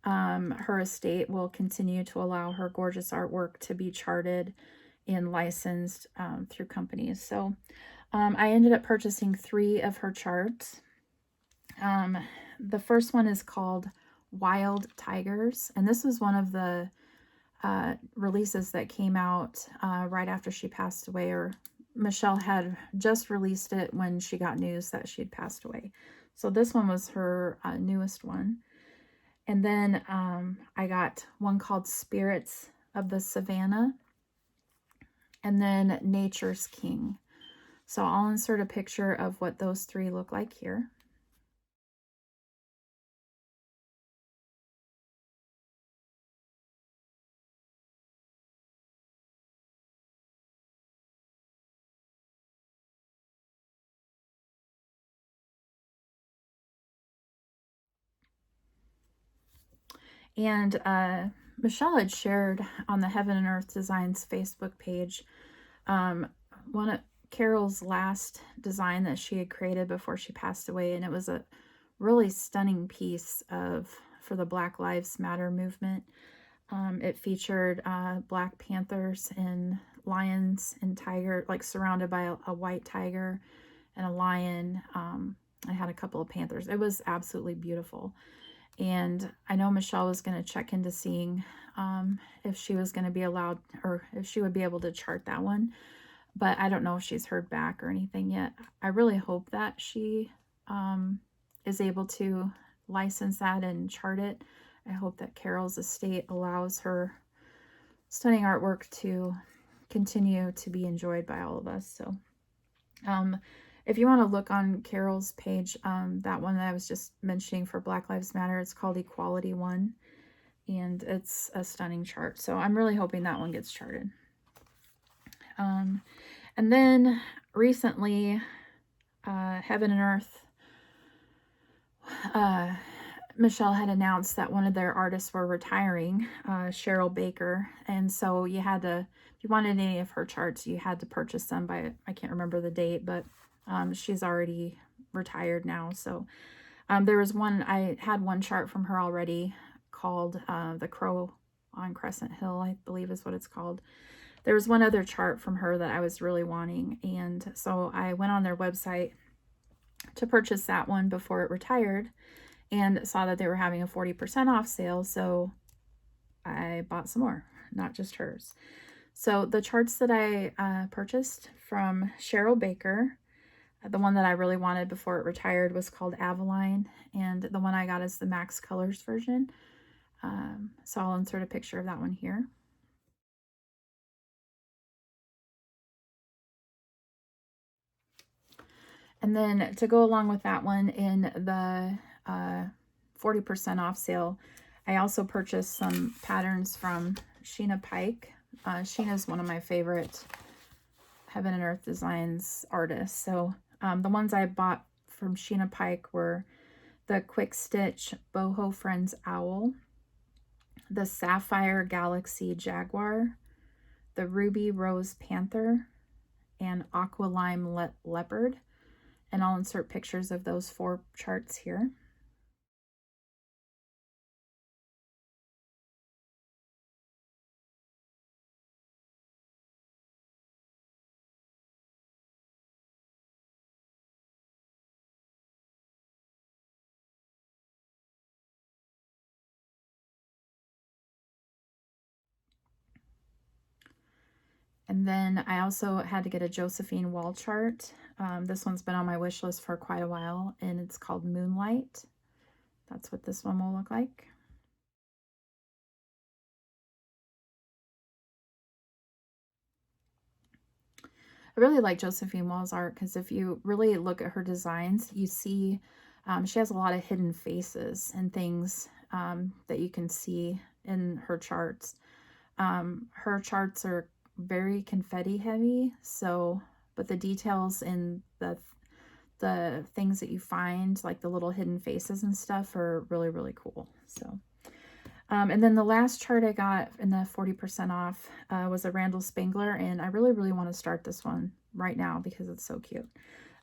her estate will continue to allow her gorgeous artwork to be charted and licensed through companies. So I ended up purchasing 3 of her charts. The first one is called Wild Tigers, and this was one of the releases that came out right after she passed away, or Michelle had just released it when she got news that she had passed away. So this one was her newest one. And then I got one called Spirits of the Savannah, and then Nature's King. So I'll insert a picture of what those 3 look like here. And Michelle had shared on the Heaven and Earth Designs Facebook page one of Carol's last design that she had created before she passed away, and it was a really stunning piece for the Black Lives Matter movement. It featured Black Panthers and lions and tiger, like surrounded by a white tiger and a lion, I had a couple of panthers. It was absolutely beautiful. And I know Michelle was going to check into seeing if she was going to be allowed, or if she would be able to chart that one. But I don't know if she's heard back or anything yet. I really hope that she is able to license that and chart it. I hope that Carol's estate allows her stunning artwork to continue to be enjoyed by all of us. So if you want to look on Carol's page, that one that I was just mentioning for Black Lives Matter, it's called Equality One, and it's a stunning chart. So I'm really hoping that one gets charted. And then recently, Heaven and Earth, Michelle had announced that one of their artists were retiring, Cheryl Baker. And so you had to, if you wanted any of her charts, you had to purchase them by, I can't remember the date, but she's already retired now. So there was one, I had one chart from her already called The Crow on Crescent Hill, I believe is what it's called. There was one other chart from her that I was really wanting. And so I went on their website to purchase that one before it retired, and saw that they were having a 40% off sale. So I bought some more, not just hers. So the charts that I purchased from Cheryl Baker, the one that I really wanted before it retired was called Avaline, and the one I got is the Max Colors version. So I'll insert a picture of that one here. And then to go along with that one, in the 40% off sale, I also purchased some patterns from Sheena Pike. Sheena is one of my favorite Heaven and Earth Designs artists. So the ones I bought from Sheena Pike were the Quick Stitch Boho Friends Owl, the Sapphire Galaxy Jaguar, the Ruby Rose Panther, and Aqua Lime Leopard. And I'll insert pictures of those 4 charts here. And then I also had to get a Josephine wall chart. This one's been on my wish list for quite a while, and it's called Moonlight. That's what this one will look like. I really like Josephine Wall's art because if you really look at her designs, you see she has a lot of hidden faces and things that you can see in her charts. Her charts are very confetti heavy, so but the details in the things that you find, like the little hidden faces and stuff, are really, really cool. So and then the last chart I got in the 40% off was a Randal Spangler, and I really, really want to start this one right now because it's so cute.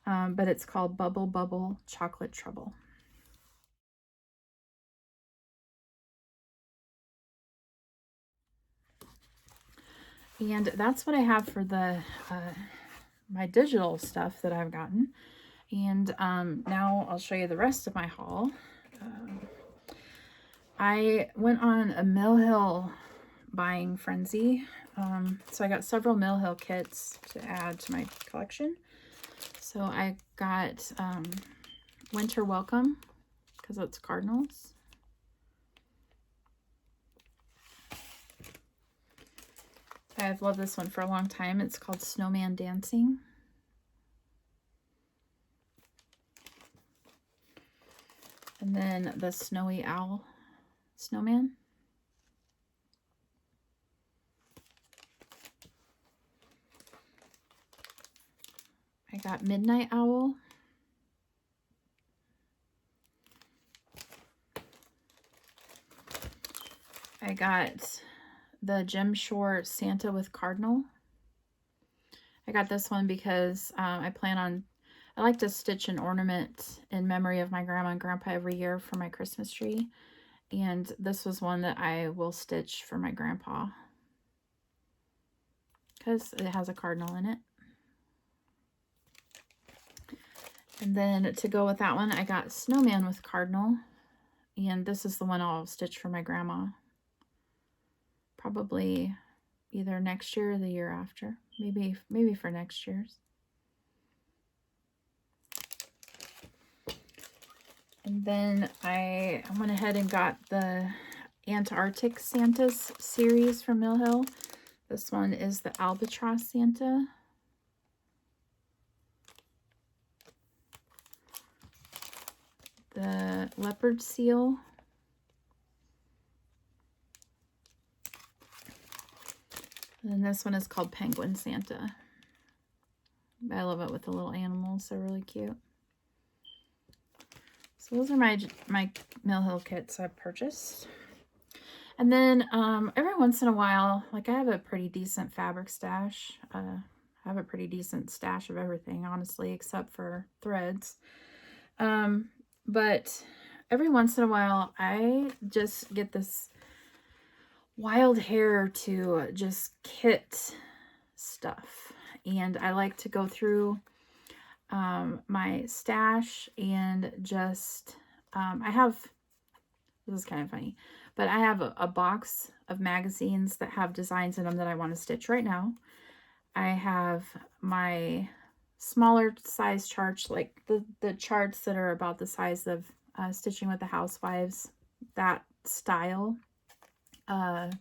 But it's called Bubble Bubble Chocolate Trouble. And that's what I have for the my digital stuff that I've gotten. And now I'll show you the rest of my haul. I went on a Mill Hill buying frenzy. So I got several Mill Hill kits to add to my collection. So I got Winter Welcome, because it's cardinals. I've loved this one for a long time. It's called Snowman Dancing. And then the Snowy Owl Snowman. I got Midnight Owl. I got the Gem Shore Santa with Cardinal. I got this one because I like to stitch an ornament in memory of my grandma and grandpa every year for my Christmas tree. And this was one that I will stitch for my grandpa because it has a cardinal in it. And then to go with that one, I got Snowman with Cardinal. And this is the one I'll stitch for my grandma. Probably either next year or the year after. Maybe for next year's. And then I went ahead and got the Antarctic Santas series from Mill Hill. This one is the Albatross Santa. The Leopard Seal. And then this one is called Penguin Santa. I love it with the little animals. They're really cute. So those are my Mill Hill kits I purchased. And then every once in a while, like I have a pretty decent fabric stash. I have a pretty decent stash of everything, honestly, except for threads. But every once in a while, I just get this wild hair to just kit stuff. And I like to go through my stash and just, I have, this is kind of funny, but I have a box of magazines that have designs in them that I want to stitch right now. I have my smaller size charts, like the charts that are about the size of Stitching with the Housewives, that style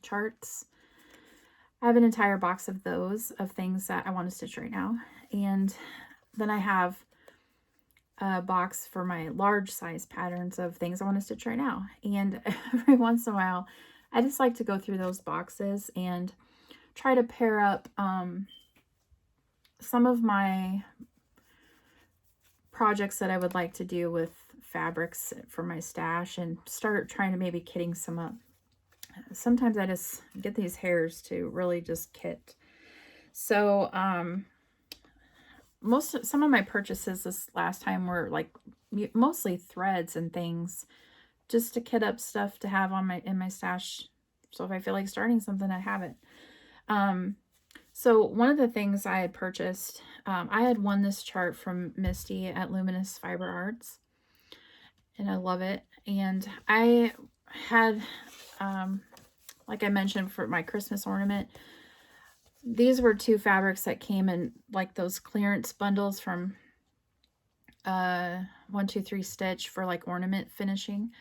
charts. I have an entire box of those, of things that I want to stitch right now. And then I have a box for my large size patterns of things I want to stitch right now. And every once in a while, I just like to go through those boxes and try to pair up some of my projects that I would like to do with fabrics for my stash and start trying to maybe kitting some up. Sometimes I just get these hairs to really just kit. So some of my purchases this last time were like mostly threads and things, just to kit up stuff to have on in my stash. So if I feel like starting something, I have it. So one of the things I had purchased, I had won this chart from Misty at Luminous Fiber Arts, and I love it. And I had, like I mentioned, for my Christmas ornament, these were two fabrics that came in like those clearance bundles from 1-2-3 Stitch for like ornament finishing,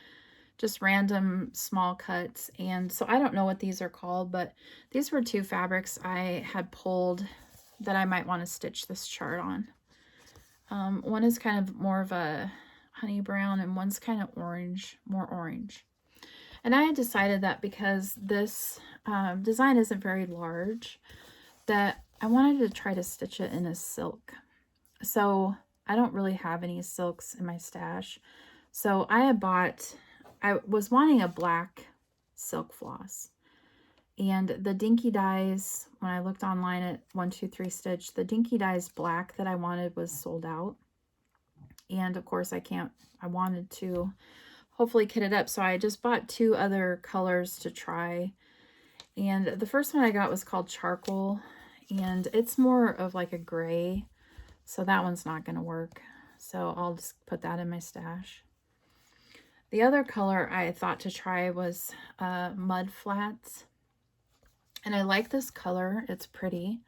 just random small cuts. And so I don't know what these are called, but these were two fabrics I had pulled that I might want to stitch this chart on. One is kind of more of a honey brown and one's kind of orange, more orange. And I had decided that because this design isn't very large, that I wanted to try to stitch it in a silk. So I don't really have any silks in my stash. So I was wanting a black silk floss. And the Dinky Dyes, when I looked online at 1-2-3 Stitch, the Dinky Dyes black that I wanted was sold out. And of course I wanted to hopefully kit it up. So I just bought two other colors to try. And the first one I got was called Charcoal, and it's more of like a gray. So that one's not going to work. So I'll just put that in my stash. The other color I thought to try was Mud Flats. And I like this color. It's pretty,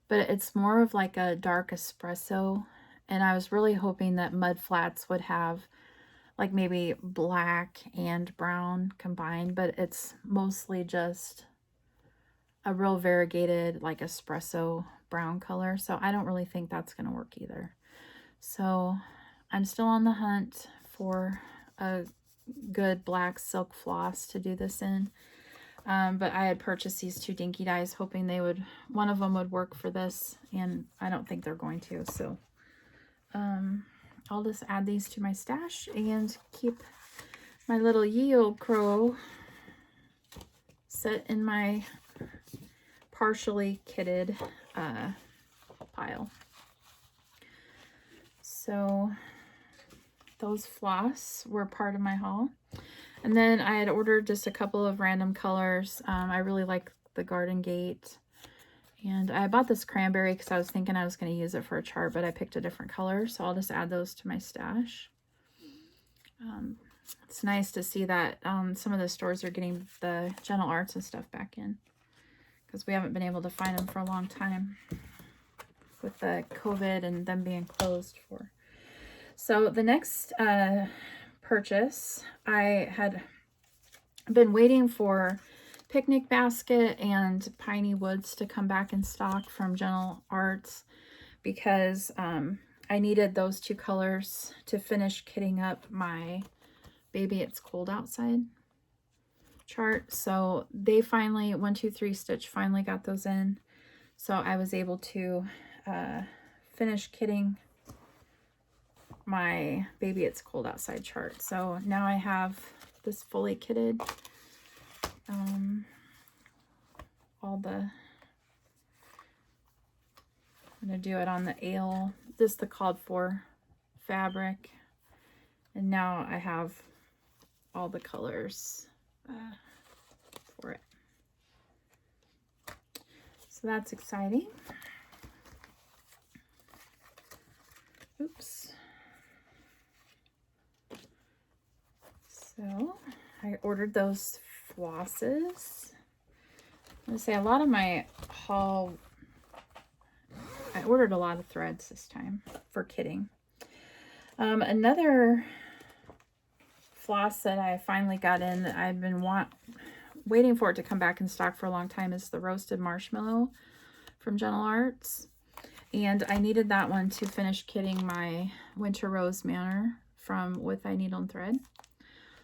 but it's more of like a dark espresso. And I was really hoping that Mud Flats would have like maybe black and brown combined, but it's mostly just a real variegated like espresso brown color. So I don't really think that's going to work either. So I'm still on the hunt for a good black silk floss to do this in. But I had purchased these two Dinky Dyes hoping one of them would work for this, and I don't think they're going to. So I'll just add these to my stash and keep my little ye old crow set in my partially kitted pile. So those floss were part of my haul. And then I had ordered just a couple of random colors. I really like the Garden Gate And I bought this cranberry because I was thinking I was going to use it for a chart, but I picked a different color, so I'll just add those to my stash. It's nice to see that some of the stores are getting the Gentle Arts and stuff back in, because we haven't been able to find them for a long time with the COVID and them being closed for. So the next purchase, I had been waiting for picnic basket and piney woods to come back in stock from Gentle Arts, because I needed those two colors to finish kitting up my Baby It's Cold Outside chart. So they finally, 1 2 3 Stitch finally got those in, so I was able to finish kitting my Baby It's Cold Outside chart. So now I have this fully kitted. I'm gonna do it on the ale, this the called for fabric, and now I have all the colors for it. So that's exciting. Oops. So I ordered those flosses. I'm gonna say a lot of my haul, I ordered a lot of threads this time for kitting. Another floss that I finally got in that I've been waiting for it to come back in stock for a long time is the roasted marshmallow from Gentle Arts. And I needed that one to finish kitting my Winter Rose Manor from With Thy Needle and Thread.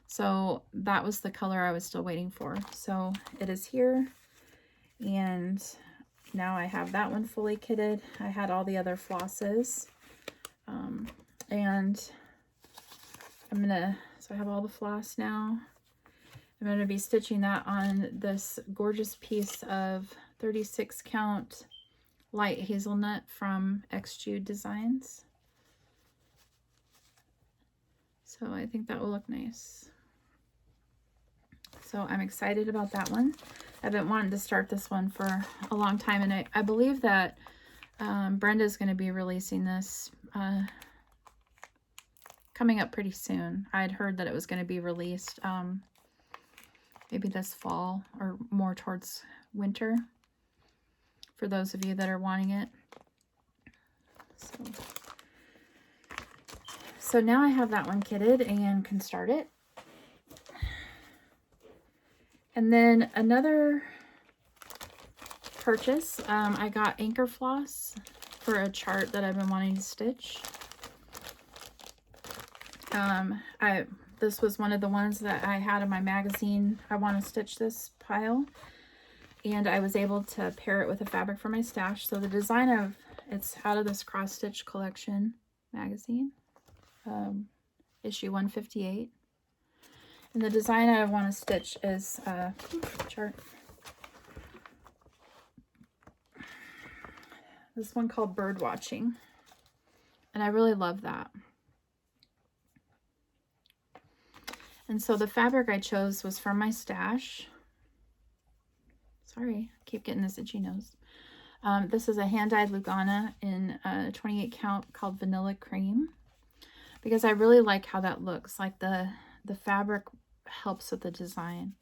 So that was the color I was still waiting for. So it is here, and now I have that one fully kitted. I had all the other flosses, and so I have all the floss now. I'm gonna be stitching that on this gorgeous piece of 36 count light hazelnut from XJude Designs. So I think that will look nice. So I'm excited about that one. I've been wanting to start this one for a long time, and I believe that Brenda's going to be releasing this coming up pretty soon. I had heard that it was going to be released maybe this fall or more towards winter, for those of you that are wanting it. So now I have that one kitted and can start it. And then another purchase, I got anchor floss for a chart that I've been wanting to stitch. This was one of the ones that I had in my magazine, I want to stitch this pile, and I was able to pair it with a fabric for my stash. So the design of it's out of this cross stitch collection magazine, issue 158. And the design I want to stitch is chart. This one called Bird Watching. And I really love that. And so the fabric I chose was from my stash. Sorry, I keep getting this itchy nose. This is a hand-dyed Lugana in a 28 count called Vanilla Cream, because I really like how that looks. Like the fabric helps with the design.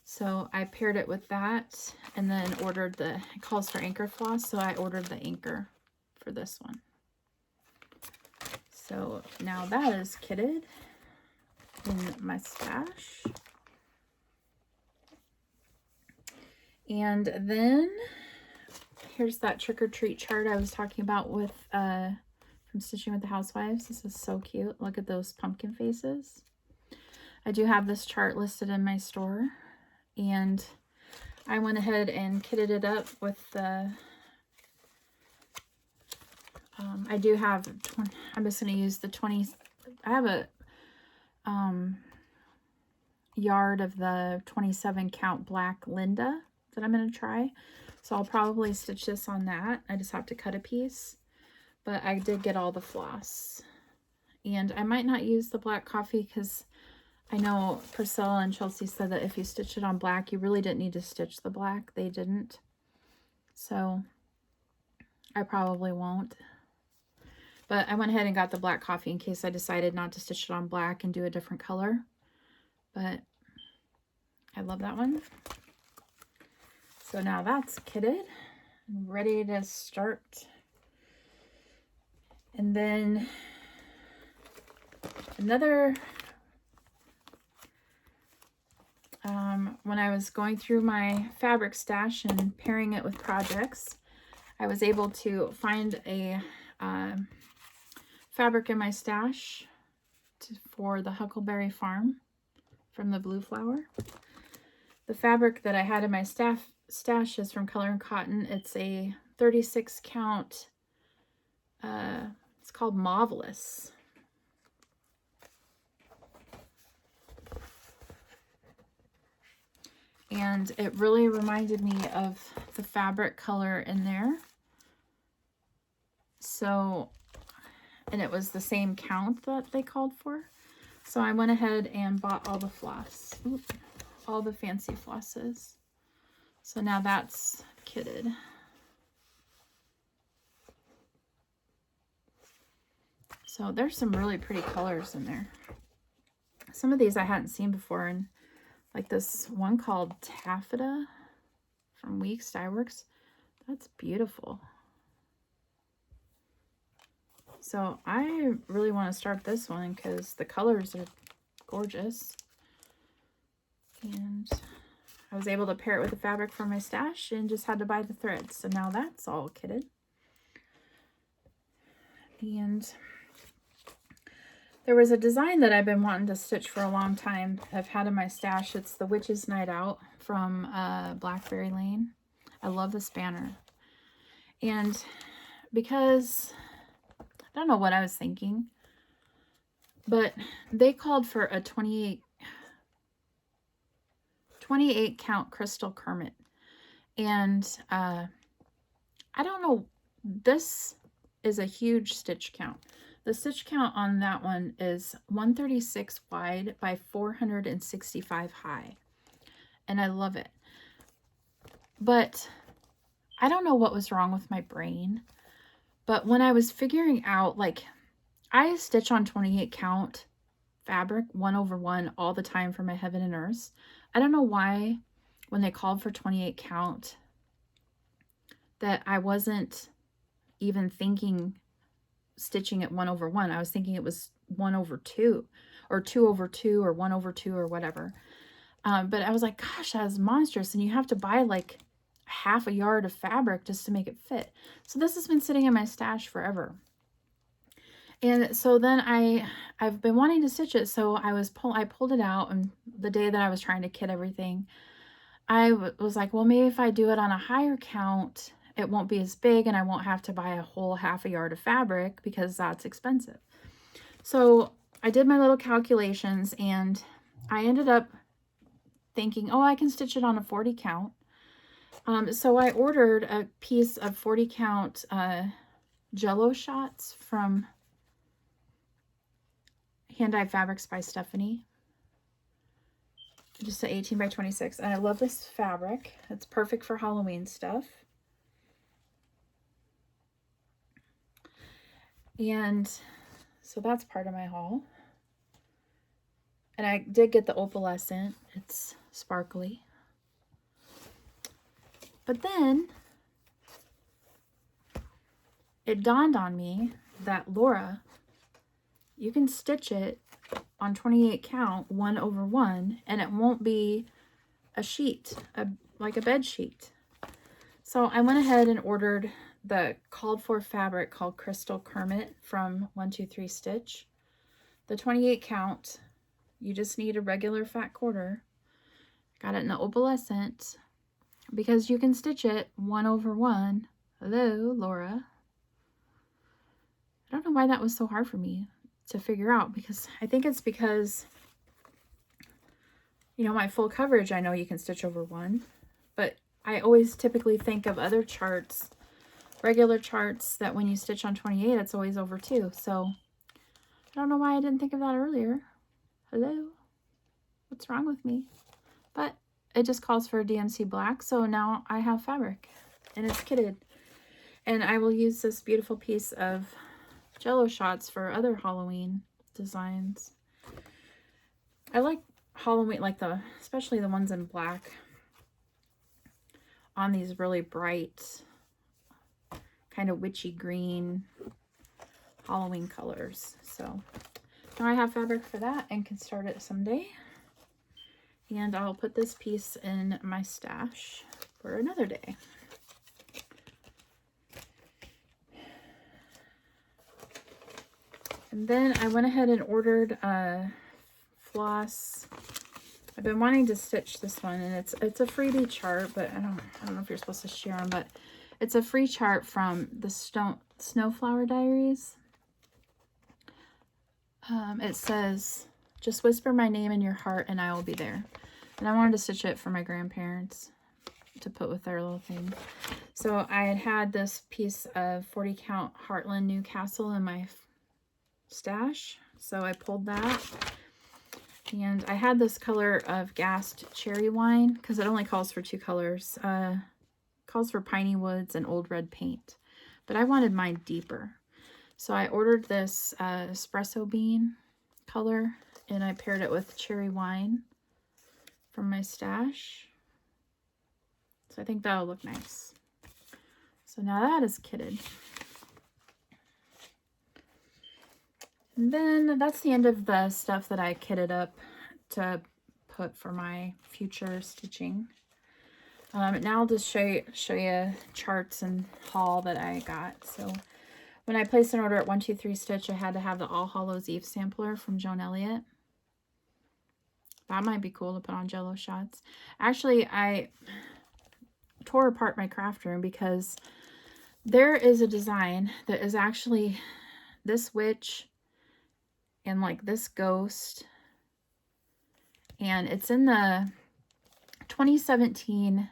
So I paired it with that, and then ordered it calls for anchor floss, so I ordered the anchor for this one. So now that is kitted in my stash. And then here's that trick or treat chart I was talking about with from Stitching with the Housewives. This is so cute. Look at those pumpkin faces. I do have this chart listed in my store, and I went ahead and kitted it up with the I do have I'm just going to use the 20. I have a yard of the 27 count black Linda that I'm going to try, so I'll probably stitch this on that. I just have to cut a piece, but I did get all the floss, and I might not use the black coffee because I know Priscilla and Chelsea said that if you stitch it on black, you really didn't need to stitch the black. They didn't. So I probably won't. But I went ahead and got the black coffee in case I decided not to stitch it on black and do a different color. But I love that one. So now that's kitted and ready to start. And then another, when I was going through my fabric stash and pairing it with projects, I was able to find a fabric in my stash for the Huckleberry Farm from the Blue Flower. The fabric that I had in my stash is from Color and Cotton. It's a 36 count, it's called Mauvelous. And it really reminded me of the fabric color in there. So, and it was the same count that they called for. So I went ahead and bought all the floss. Ooh, all the fancy flosses. So now that's kitted. So there's some really pretty colors in there. Some of these I hadn't seen before, and like this one called Taffeta from Weeks Dye Works. That's beautiful. So I really want to start this one because the colors are gorgeous. And I was able to pair it with the fabric from my stash and just had to buy the threads. So now that's all kitted. And there was a design that I've been wanting to stitch for a long time. I've had in my stash. It's the Witch's Night Out from Blackberry Lane. I love this banner. And because, I don't know what I was thinking, but they called for a 28 count crystal kermit. And I don't know, this is a huge stitch count. The stitch count on that one is 136 wide by 465 high. And I love it. But I don't know what was wrong with my brain. But when I was figuring out, like, I stitch on 28 count fabric 1/1 all the time for my Heaven and Earth. I don't know why when they called for 28 count that I wasn't even thinking stitching it 1/1. I was thinking it was 1/2 or 2/2 or 1/2 or whatever. But I was like, gosh, that's monstrous. And you have to buy like half a yard of fabric just to make it fit. So this has been sitting in my stash forever. And so then I've been wanting to stitch it. So I pulled it out, and the day that I was trying to kit everything, I was like, well, maybe if I do it on a higher count, it won't be as big and I won't have to buy a whole half a yard of fabric because that's expensive. So I did my little calculations and I ended up thinking, oh, I can stitch it on a 40 count. So I ordered a piece of 40 count Jello shots from Hand Dyed Fabrics by Stephanie. Just an 18 by 26. And I love this fabric. It's perfect for Halloween stuff. And so that's part of my haul. And I did get the opalescent. It's sparkly. But then it dawned on me that, Laura, you can stitch it on 28 count 1/1 and it won't be a sheet, like a bed sheet. So I went ahead and ordered the called for fabric called Crystal Kermit from 123 Stitch. The 28 count, you just need a regular fat quarter. Got it in the opalescent because you can stitch it 1/1. Hello, Laura. I don't know why that was so hard for me to figure out, because I think it's because, you know, my full coverage, I know you can stitch over 1, but I always typically think of other charts, regular charts, that when you stitch on 28, it's always over 2. So I don't know why I didn't think of that earlier. Hello? What's wrong with me? But it just calls for a DMC black, so now I have fabric. and it's kitted. And I will use this beautiful piece of Jello shots for other Halloween designs. I like Halloween, like especially the ones in black on these really bright, kind of witchy green Halloween colors. So now I have fabric for that and can start it someday. And I'll put this piece in my stash for another day. And then I went ahead and ordered floss. I've been wanting to stitch this one, and it's a freebie chart, but I don't know if you're supposed to share them, but it's a free chart from the Snowflower Diaries. It says, "Just whisper my name in your heart and I will be there." And I wanted to stitch it for my grandparents to put with their little thing. So I had this piece of 40 count Heartland Newcastle in my stash, so I pulled that. And I had this color of gassed cherry wine because it only calls for 2 colors. Calls for piney woods and old red paint, but I wanted mine deeper, so I ordered this espresso bean color, and I paired it with cherry wine from my stash. So I think that'll look nice. So now that is kitted. And then that's the end of the stuff that I kitted up to put for my future stitching. Now I'll just show you charts and haul that I got. So when I placed an order at 123 Stitch, I had to have the All Hallows Eve sampler from Joan Elliott. That might be cool to put on Jello shots. Actually, I tore apart my craft room because there is a design that is actually this witch and like this ghost, and it's in the 2017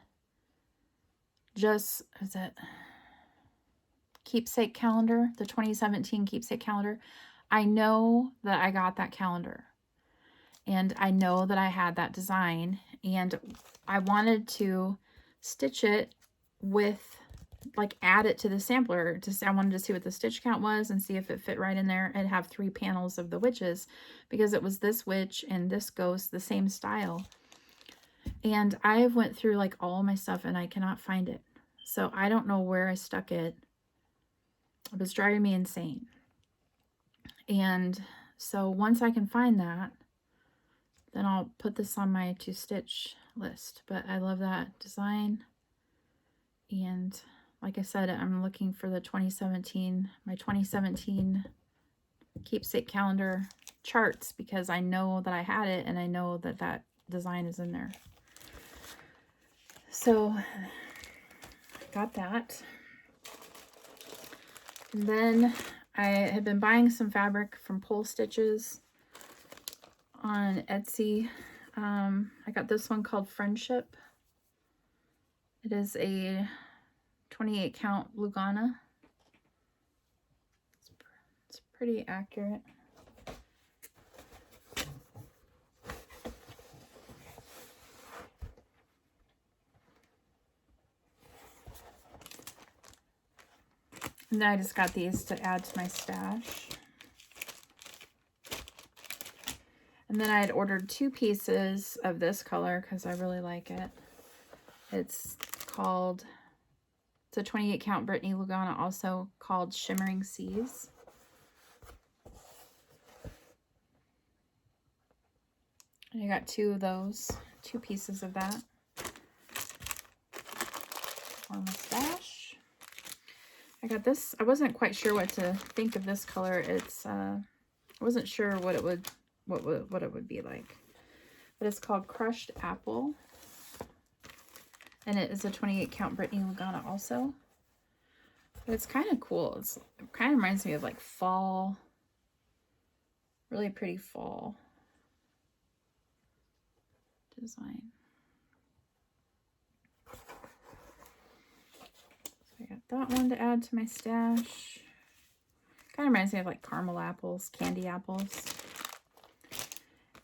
keepsake calendar, the 2017 keepsake calendar. I know that I got that calendar, and I know that I had that design, and I wanted to stitch it with, like, add it to the sampler. I wanted to see what the stitch count was and see if it fit right in there and have 3 panels of the witches, because it was this witch and this ghost, the same style. And I went through like all my stuff and I cannot find it. So I don't know where I stuck it. It was driving me insane. And so once I can find that, then I'll put this on my to stitch list. But I love that design. And like I said, I'm looking for the my 2017 keepsake calendar charts, because I know that I had it and I know that that design is in there. So got that. And then I had been buying some fabric from Pole Stitches on Etsy. I got this one called Friendship. It is a 28 count Lugana. It's pretty accurate. And then I just got these to add to my stash. And then I had ordered 2 pieces of this color because I really like it. It's a 28 count Brittany Lugana, also called Shimmering Seas. And I got 2 of those, 2 pieces of that for my stash. I got this. I wasn't quite sure what to think of this color. It's I wasn't sure what it would be like. But it's called Crushed Apple. And it is a 28 count Brittany Lugana also. But it's kind of cool. It kind of reminds me of like fall. Really pretty fall design. I got that one to add to my stash. Kind of reminds me of like caramel apples, candy apples.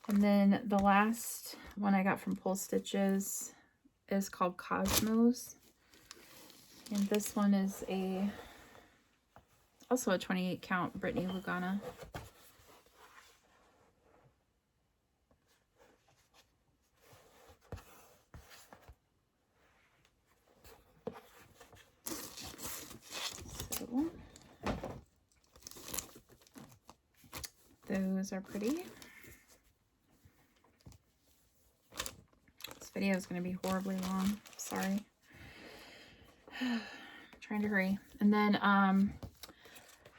And then the last one I got from Pole Stitches is called Cosmos. And this one is also a 28 count Brittany Lugana. So, those are pretty. This video is going to be horribly long. Sorry. Trying to hurry. And then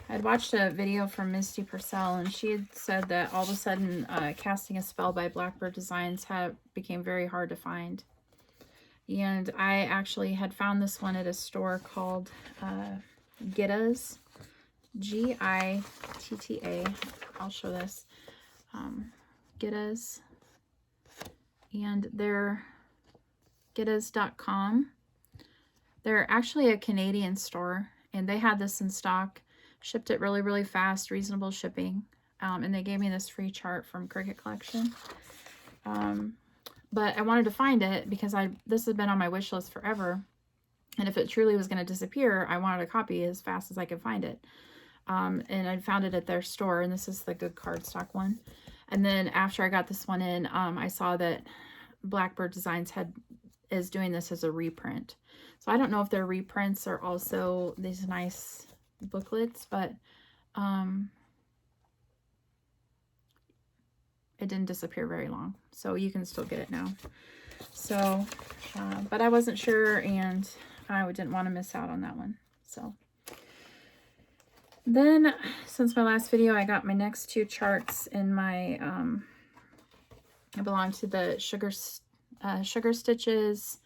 I'd watched a video from Misty Purcell, and she had said that all of a sudden casting a spell by Blackbird Designs became very hard to find. And I actually had found this one at a store called Gitta's, Gitta. I'll show this. Gitta's, and they're gittas.com. They're actually a Canadian store, and they had this in stock, shipped it really, really fast, reasonable shipping, and they gave me this free chart from Cricut Collection. But I wanted to find it because this has been on my wish list forever, and if it truly was going to disappear, I wanted a copy as fast as I could find it. And I found it at their store, and this is the good cardstock one. And then after I got this one in, I saw that Blackbird Designs is doing this as a reprint. So I don't know if their reprints are also these nice booklets, but it didn't disappear very long, so you can still get it now. So but I wasn't sure, and I didn't want to miss out on that one. So then, since my last video, I got my next two charts in my I belong to the Sugar Stitches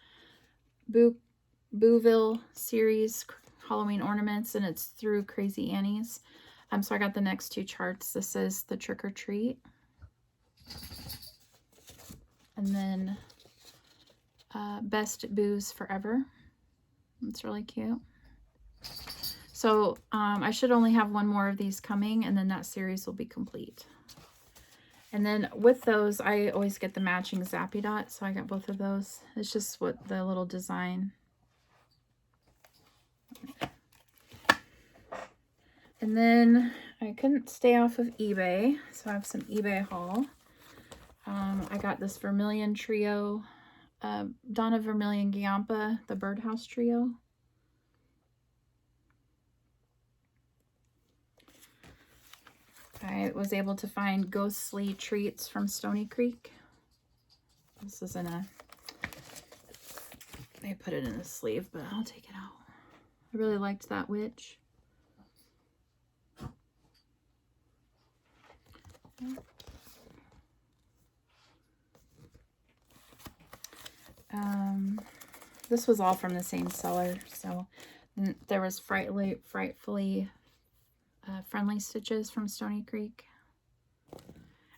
Booville series Halloween ornaments, and it's through Crazy Annie's. So I got the next two charts. This is the Trick or Treat, and then Best Booze Forever. It's really cute. So I should only have one more of these coming, and then that series will be complete. And then with those, I always get the matching Zappy Dot, so I got both of those. It's just what the little design. And then I couldn't stay off of eBay, so I have some eBay haul. I got this Vermilion Trio, Donna Vermilion Giampa, the Birdhouse Trio. I was able to find Ghostly Treats from Stony Creek. This is they put it in a sleeve, but I'll take it out. I really liked that witch. This was all from the same seller, so there was Frightfully Friendly Stitches from Stony Creek.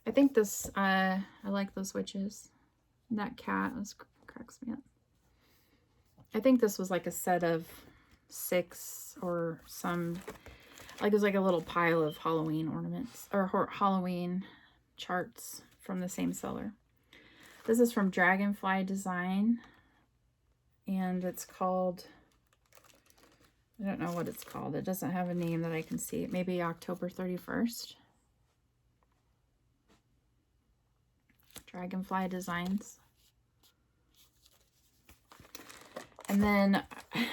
I think this, I like those witches. That cat cracks me up. I think this was like a set of 6 or some, like it was like a little pile of Halloween ornaments or Halloween charts from the same seller. This is from Dragonfly Design, and it's called, I don't know what it's called. It doesn't have a name that I can see. Maybe October 31st. Dragonfly Designs. And then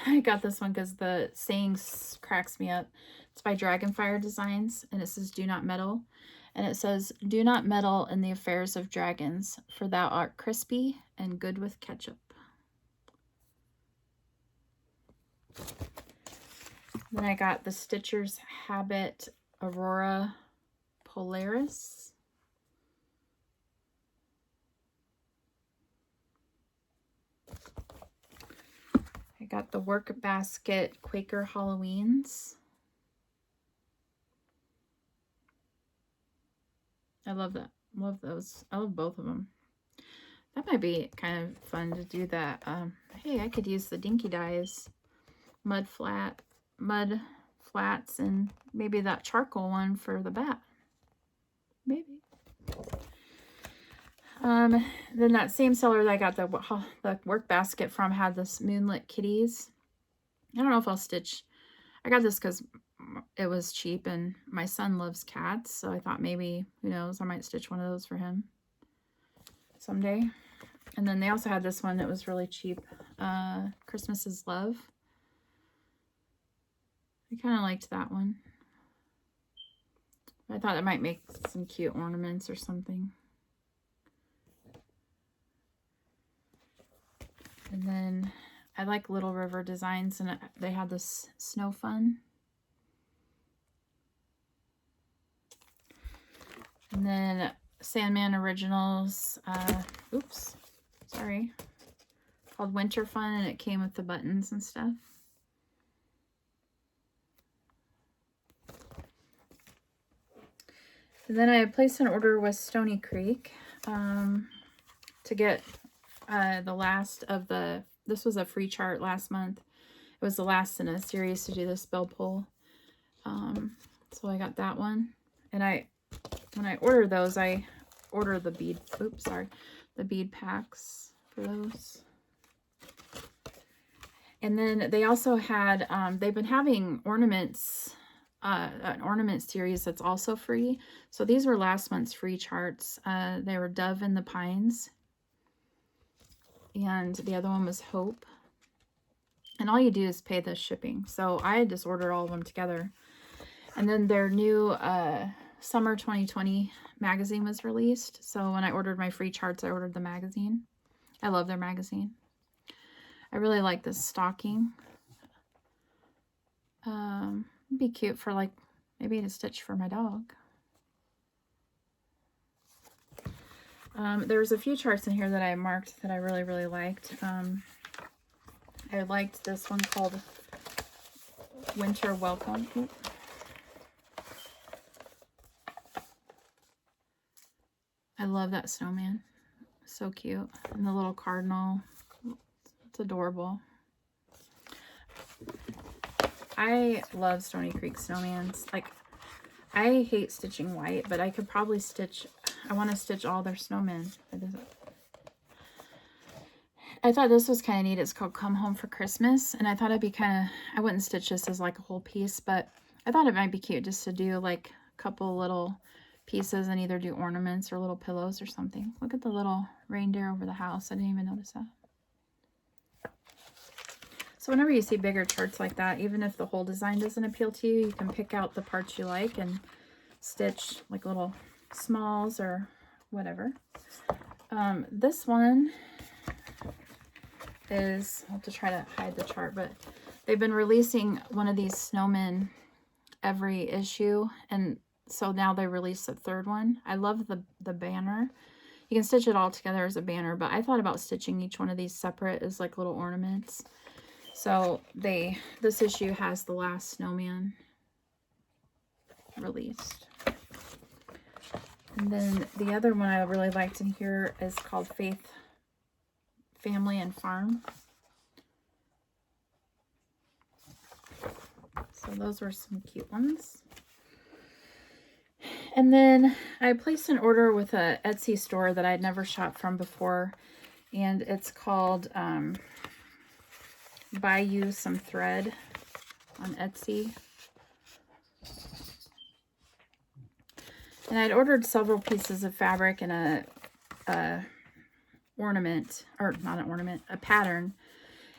I got this one because the saying cracks me up. It's by Dragonfire Designs, and it says, "Do not meddle." And it says, "Do not meddle in the affairs of dragons, for thou art crispy and good with ketchup." Then I got the Stitcher's Habit Aurora Polaris. I got the Work Basket Quaker Halloweens. I love that. Love those. I love both of them. That might be kind of fun to do that. Hey, I could use the Dinky Dyes mud flats, and maybe that charcoal one for the bat. Maybe. Then that same seller that I got the work basket from had this Moonlit Kitties. I don't know if I'll stitch. I got this because it was cheap and my son loves cats. So I thought maybe, who knows, I might stitch one of those for him someday. And then they also had this one that was really cheap. Christmas is Love. I kind of liked that one. I thought it might make some cute ornaments or something. And then I like Little River Designs, and they had this Snow Fun. And then Sandman Originals, oops, sorry, called Winter Fun, and it came with the buttons and stuff. And then I placed an order with Stony Creek to get the last of the, this was a free chart last month. It was the last in a series to do this bell pull. So I got that one. And when I ordered those, I ordered the bead, oops, sorry, the bead packs for those. And then they also had, they've been having ornaments, an ornament series that's also free. So these were last month's free charts. They were Dove in the Pines. And the other one was Hope. And all you do is pay the shipping. So I just ordered all of them together. And then their new Summer 2020 magazine was released. So when I ordered my free charts, I ordered the magazine. I love their magazine. I really like this stocking. It'd be cute for like maybe to stitch for my dog. There's a few charts in here that I marked that I really, really liked. I liked this one called Winter Welcome. Ooh. I love that snowman. So cute. And the little cardinal. It's adorable. I love Stony Creek snowmans. Like, I hate stitching white, but I could probably stitch, I want to stitch all their snowmen. I thought this was kind of neat. It's called Come Home for Christmas. And I thought it'd be kind of, I wouldn't stitch this as like a whole piece, but I thought it might be cute just to do like a couple little pieces and either do ornaments or little pillows or something. Look at the little reindeer over the house. I didn't even notice that. So whenever you see bigger charts like that, even if the whole design doesn't appeal to you, you can pick out the parts you like and stitch like little smalls or whatever. This one is, I'll have to try to hide the chart, but they've been releasing one of these snowmen every issue, and so now they released the third one. I love the banner. You can stitch it all together as a banner, but I thought about stitching each one of these separate as like little ornaments. So this issue has the last snowman released. And then the other one I really liked in here is called Faith, Family, and Farm. So those were some cute ones. And then I placed an order with a Etsy store that I'd never shopped from before. And it's called Buy You Some Thread on Etsy. And I'd ordered several pieces of fabric and a ornament, or not an ornament, a pattern.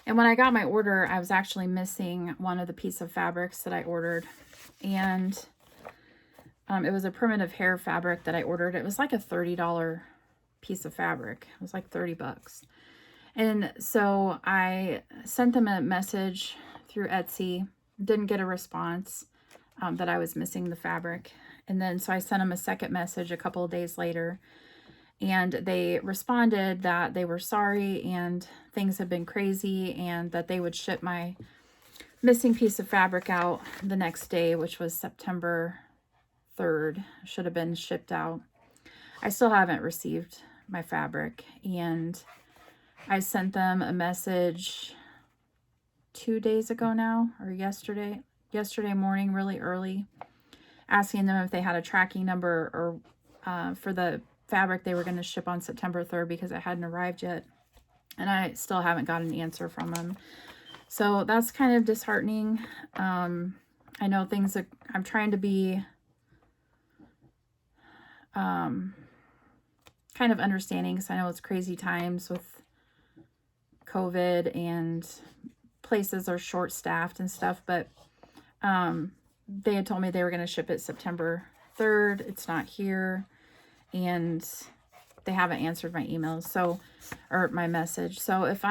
And when I got my order, I was actually missing one of the piece of fabrics that I ordered. And it was a primitive hair fabric that I ordered. It was like a $30 piece of fabric. It was like 30 bucks. And so I sent them a message through Etsy, didn't get a response, that I was missing the fabric. And then so I sent them a second message a couple of days later, and they responded that they were sorry and things had been crazy and that they would ship my missing piece of fabric out the next day, which was September 3rd. Should have been shipped out. I still haven't received my fabric, and I sent them a message 2 days ago now, or yesterday morning, really early, asking them if they had a tracking number or for the fabric they were going to ship on September 3rd because it hadn't arrived yet. And I still haven't got an answer from them. So that's kind of disheartening. I know things are, I'm trying to be kind of understanding, because I know it's crazy times with COVID and places are short staffed and stuff, but they had told me they were going to ship it September 3rd. It's not here, and they haven't answered my emails, so, or my message. So if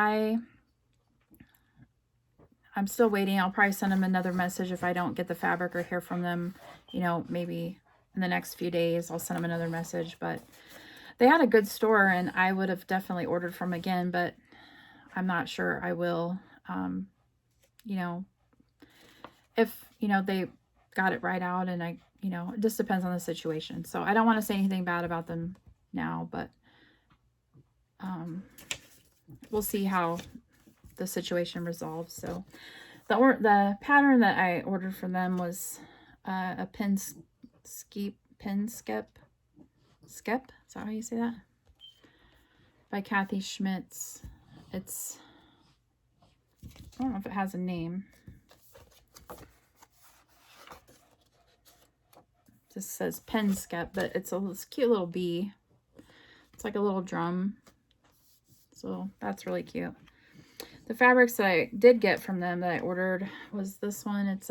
I'm still waiting. I'll probably send them another message if I don't get the fabric or hear from them, you know, maybe in the next few days. I'll send them another message. But they had a good store, and I would have definitely ordered from again, but I'm not sure I will. You know, if, you know, they got it right out, and you know, it just depends on the situation. So I don't want to say anything bad about them now, but we'll see how the situation resolves. So the pattern that I ordered from them was a skep. Is that how you say that? By Kathy Schmitz. It's, I don't know if it has a name. It just says pen skep, but it's a cute little bee. It's like a little drum. So that's really cute. The fabrics that I did get from them that I ordered was this one. It's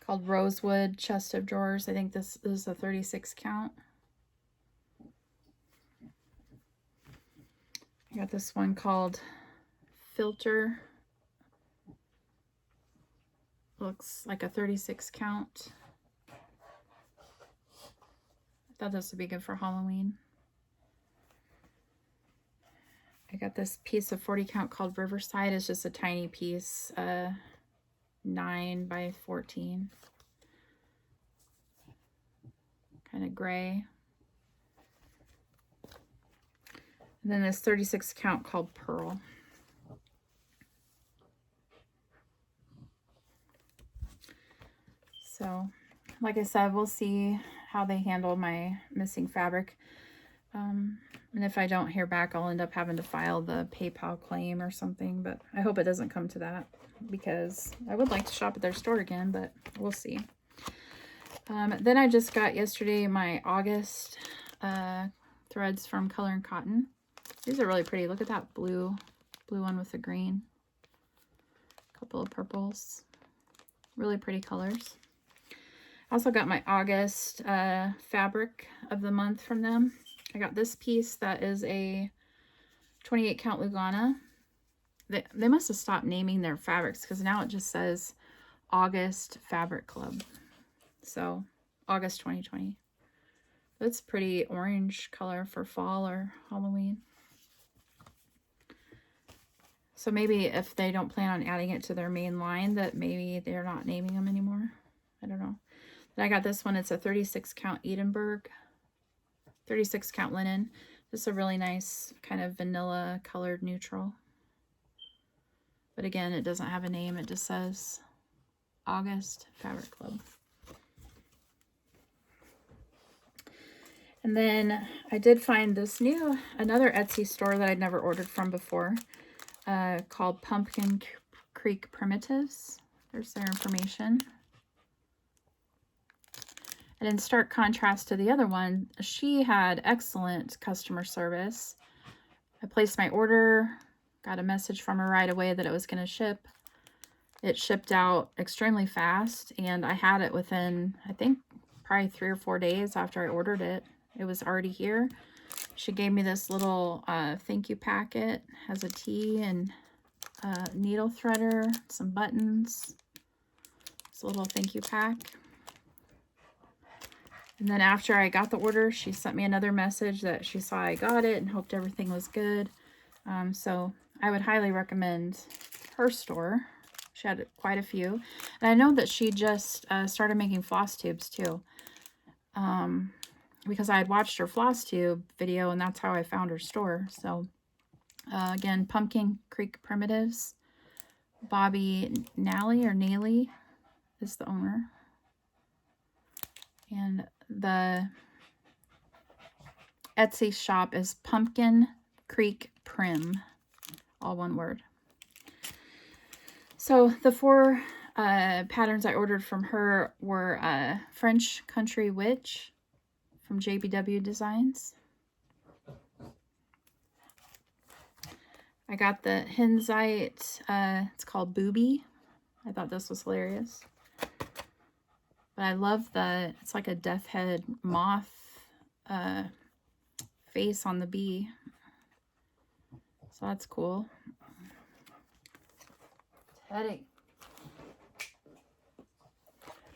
called Rosewood Chest of Drawers. I think this is a 36 count. I got this one called Filter. Looks like a 36 count. I thought this would be good for Halloween. I got this piece of 40 count called Riverside. It's just a tiny piece, 9 by 14. Kind of gray. And then this 36 count called Pearl. So, like I said, we'll see how they handle my missing fabric. And if I don't hear back, I'll end up having to file the PayPal claim or something, but I hope it doesn't come to that, because I would like to shop at their store again, but we'll see. Then I just got yesterday my August threads from Color and Cotton. These are really pretty. Look at that blue one with the green. A couple of purples. Really pretty colors. I also got my August fabric of the month from them. I got this piece that is a 28 count Lugana. They must have stopped naming their fabrics, because now it just says August Fabric Club. So August 2020. That's pretty orange color for fall or Halloween. So maybe if they don't plan on adding it to their main line, that maybe they're not naming them anymore. I don't know. Then I got this one. It's a 36 count Edinburgh. 36 count linen. Just a really nice kind of vanilla colored neutral. But again, it doesn't have a name. It just says August Fabric Club. And then I did find this another Etsy store that I'd never ordered from before, called Pumpkin Creek Primitives. There's their information. And in stark contrast to the other one, she had excellent customer service. I placed my order, got a message from her right away that it was going to ship. It shipped out extremely fast, and I had it within, I think, probably 3 or 4 days after I ordered it. It was already here. She gave me this little thank you packet. Has a tea and needle threader, some buttons. It's a little thank you pack. And then after I got the order, she sent me another message that she saw I got it and hoped everything was good. So I would highly recommend her store. She had quite a few. And I know that she just started making floss tubes too. Because I had watched her floss tube video, and that's how I found her store. So again, Pumpkin Creek Primitives. Bobby Nally is the owner. And the Etsy shop is Pumpkin Creek Prim, all one word. So the 4 patterns I ordered from her were French Country Witch from JBW Designs. I got the Henzite, it's called Booby. I thought this was hilarious. But I love it's like a death head moth face on the bee. So that's cool. Teddy.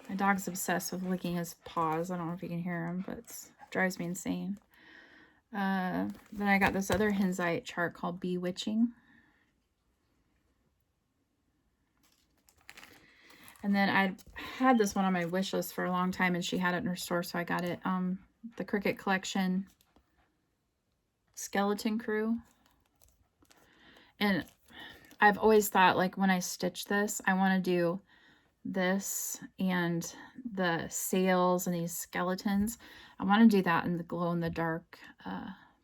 My dog's obsessed with licking his paws. I don't know if you can hear him, but it drives me insane. Then I got this other Henzite chart called Bewitching. And then I had this one on my wish list for a long time, and she had it in her store, so I got it. The Cricut Collection Skeleton Crew. And I've always thought, like, when I stitch this, I want to do this and the sails and these skeletons. I want to do that in the glow-in-the-dark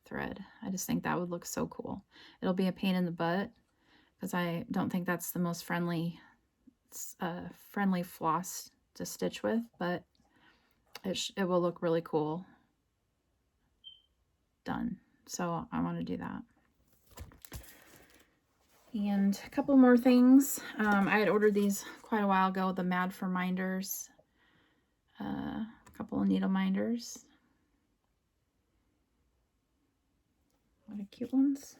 thread. I just think that would look so cool. It'll be a pain in the butt because I don't think that's the most friendly floss to stitch with, but it will look really cool done. So I want to do that. And a couple more things. I had ordered these quite a while ago, the Mad for Minders. A couple of needle minders. What a cute ones.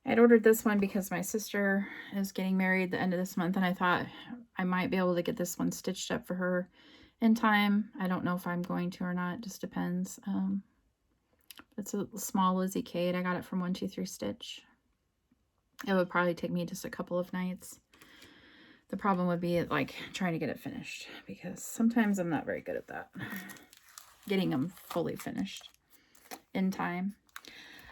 I had ordered this one because my sister is getting married the end of this month, and I thought I might be able to get this one stitched up for her in time. I don't know if I'm going to or not. It just depends. It's a small Lizzie Kate. I got it from 123 Stitch. It would probably take me just a couple of nights. The problem would be like trying to get it finished, because sometimes I'm not very good at that. Getting them fully finished in time.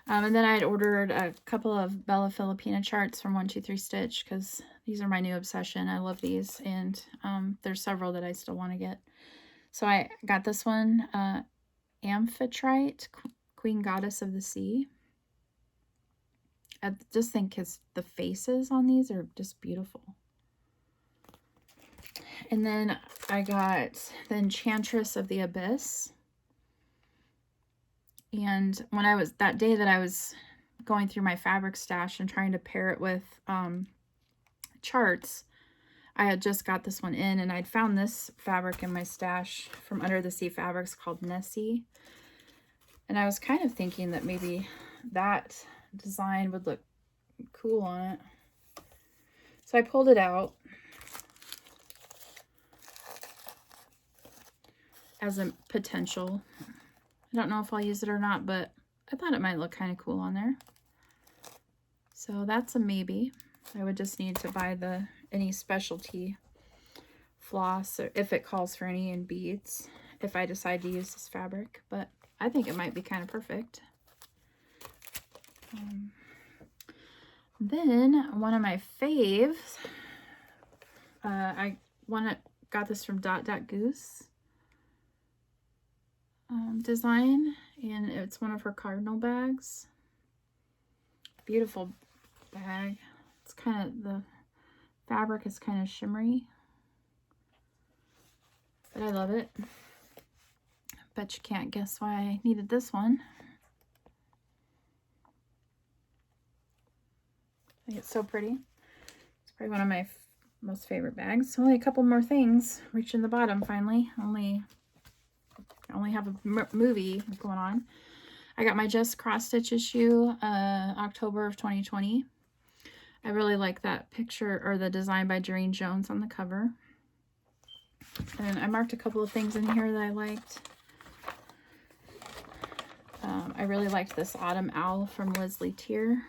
And then I had ordered a couple of Bella Filipina charts from 123 Stitch, because these are my new obsession. I love these, and there's several that I still want to get. So I got this one, Amphitrite, Queen Goddess of the Sea. I just think the faces on these are just beautiful. And then I got the Enchantress of the Abyss. And when that day that I was going through my fabric stash and trying to pair it with charts, I had just got this one in, and I'd found this fabric in my stash from Under the Sea Fabrics called Nessie. And I was kind of thinking that maybe that design would look cool on it. So I pulled it out as a potential. I don't know if I'll use it or not, but I thought it might look kind of cool on there. So that's a maybe. I would just need to buy any specialty floss, or if it calls for any, in beads, if I decide to use this fabric. But I think it might be kind of perfect. Then one of my faves, I got this from Dot Goose design, and it's one of her cardinal bags. Beautiful bag. It's kind of, the fabric is kind of shimmery, but I love it. Bet you can't guess why I needed this one. I think it's so pretty. It's probably one of my most favorite bags. Only a couple more things. Reaching the bottom finally. I only have a movie going on. I got my Just Cross Stitch issue, October of 2020. I really like that picture, or the design by Doreen Jones on the cover. And I marked a couple of things in here that I liked. I really liked this Autumn Owl from Leslie Tier.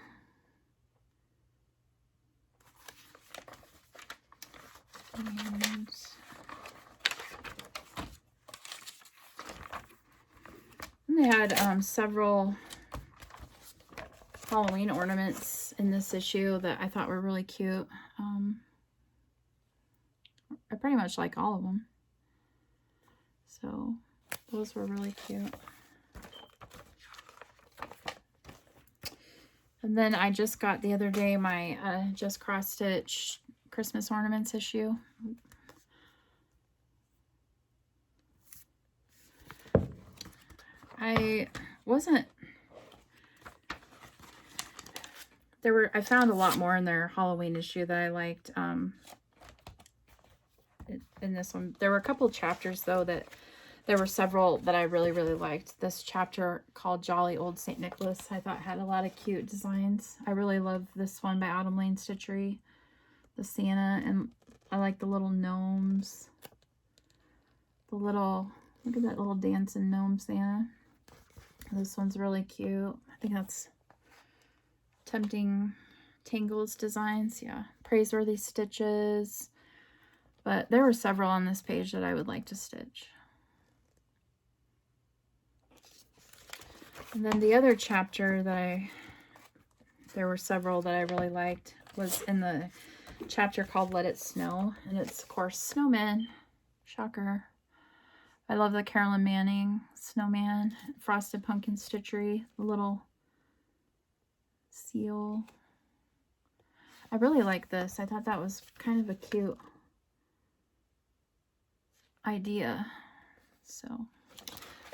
And they had several Halloween ornaments in this issue that I thought were really cute. I pretty much like all of them. So those were really cute. And then I just got the other day my Just Cross Stitch Christmas ornaments issue. I found a lot more in their Halloween issue that I liked. In this one, there were a couple chapters though that there were several that I really, really liked. This chapter called Jolly Old St. Nicholas, I thought had a lot of cute designs. I really love this one by Autumn Lane Stitchery, the Santa, and I like the little gnomes. Look at that little dancing gnome Santa. This one's really cute. I think that's Tempting Tangles Designs. Yeah, Praiseworthy Stitches. But there were several on this page that I would like to stitch. And then the other chapter that there were several that I really liked was in the chapter called Let It Snow. And it's, of course, snowmen. Shocker. I love the Carolyn Manning snowman, Frosted Pumpkin Stitchery, the little seal. I really like this. I thought that was kind of a cute idea. So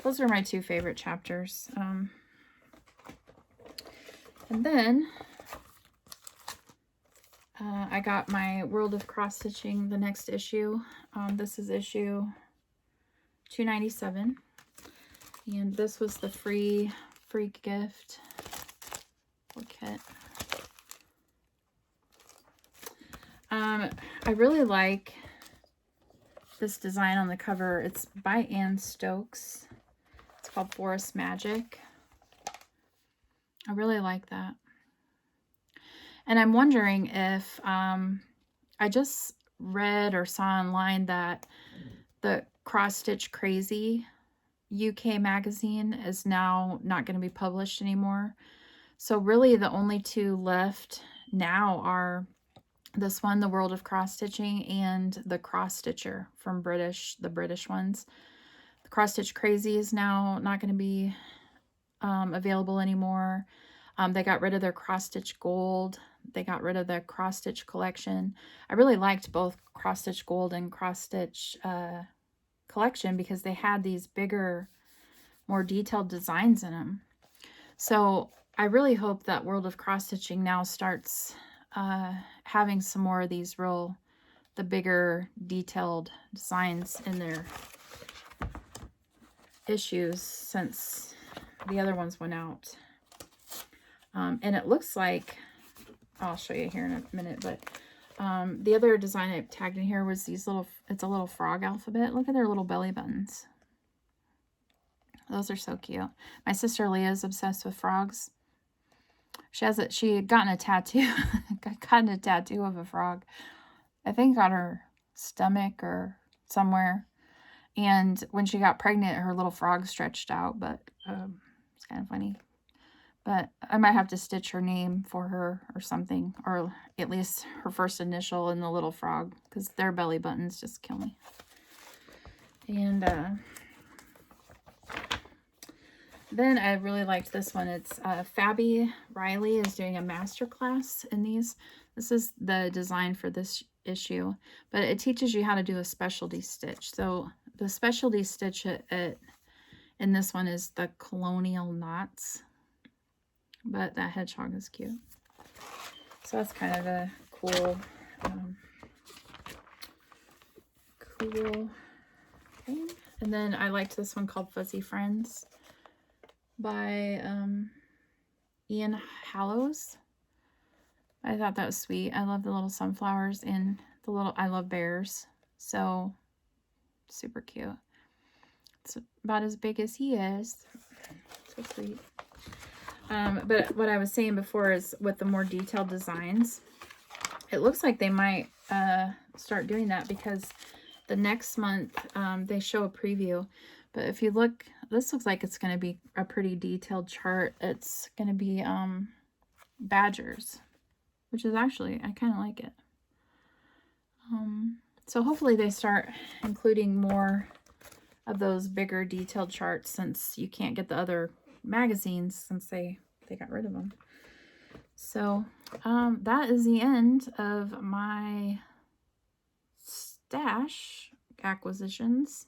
those are my two favorite chapters. And then I got my World of Cross Stitching, the next issue. This is issue 297, and this was the free gift kit. I really like this design on the cover. It's by Ann Stokes. It's called Forest Magic. I really like that. And I'm wondering if I just read or saw online that the Cross Stitch Crazy UK magazine is now not going to be published anymore. So really the only two left now are this one, The World of Cross Stitching, and the Cross Stitcher from the British ones. The Cross Stitch Crazy is now not going to be available anymore. They got rid of their Cross Stitch Gold. They got rid of the Cross Stitch collection. I really liked both Cross Stitch Gold and Cross Stitch collection because they had these bigger, more detailed designs in them. So I really hope that World of Cross Stitching now starts having some more of these the bigger detailed designs in their issues since the other ones went out. And it looks like, I'll show you here in a minute, but the other design I tagged in here was it's a little frog alphabet. Look at their little belly buttons. Those are so cute. My sister Leah is obsessed with frogs. She had gotten a tattoo, gotten a tattoo of a frog, I think on her stomach or somewhere. And when she got pregnant, her little frog stretched out, but it's kind of funny. But I might have to stitch her name for her or something, or at least her first initial in the little frog, because their belly buttons just kill me. And then I really liked this one. It's Fabi Riley is doing a master class in these. This is the design for this issue, but it teaches you how to do a specialty stitch. So the specialty stitch in this one is the colonial knots. But that hedgehog is cute. So that's kind of a cool thing. And then I liked this one called Fuzzy Friends by Ian Hallows. I thought that was sweet. I love the little sunflowers and I love bears. So super cute. It's about as big as he is. So sweet. But what I was saying before is with the more detailed designs, it looks like they might start doing that because the next month they show a preview. But if you look, this looks like it's going to be a pretty detailed chart. It's going to be badgers, which is actually, I kind of like it. So hopefully they start including more of those bigger detailed charts, since you can't get the other magazines since they got rid of them. So that is the end of my stash acquisitions.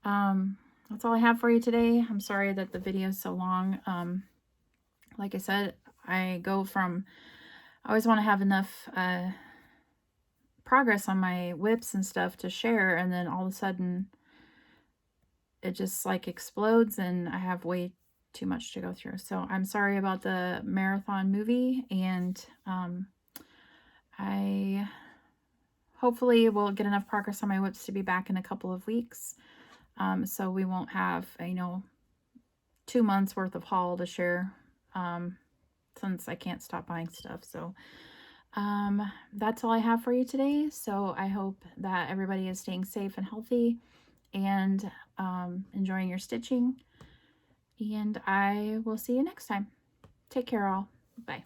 That's all I have for you today. I'm sorry that the video is so long. Like I said, I always want to have enough progress on my whips and stuff to share, and then all of a sudden it just like explodes and I have way too much to go through. So I'm sorry about the marathon movie, and I hopefully will get enough progress on my whips to be back in a couple of weeks. So we won't have, 2 months worth of haul to share, since I can't stop buying stuff. So that's all I have for you today. So I hope that everybody is staying safe and healthy and enjoying your stitching. And I will see you next time. Take care, all. Bye.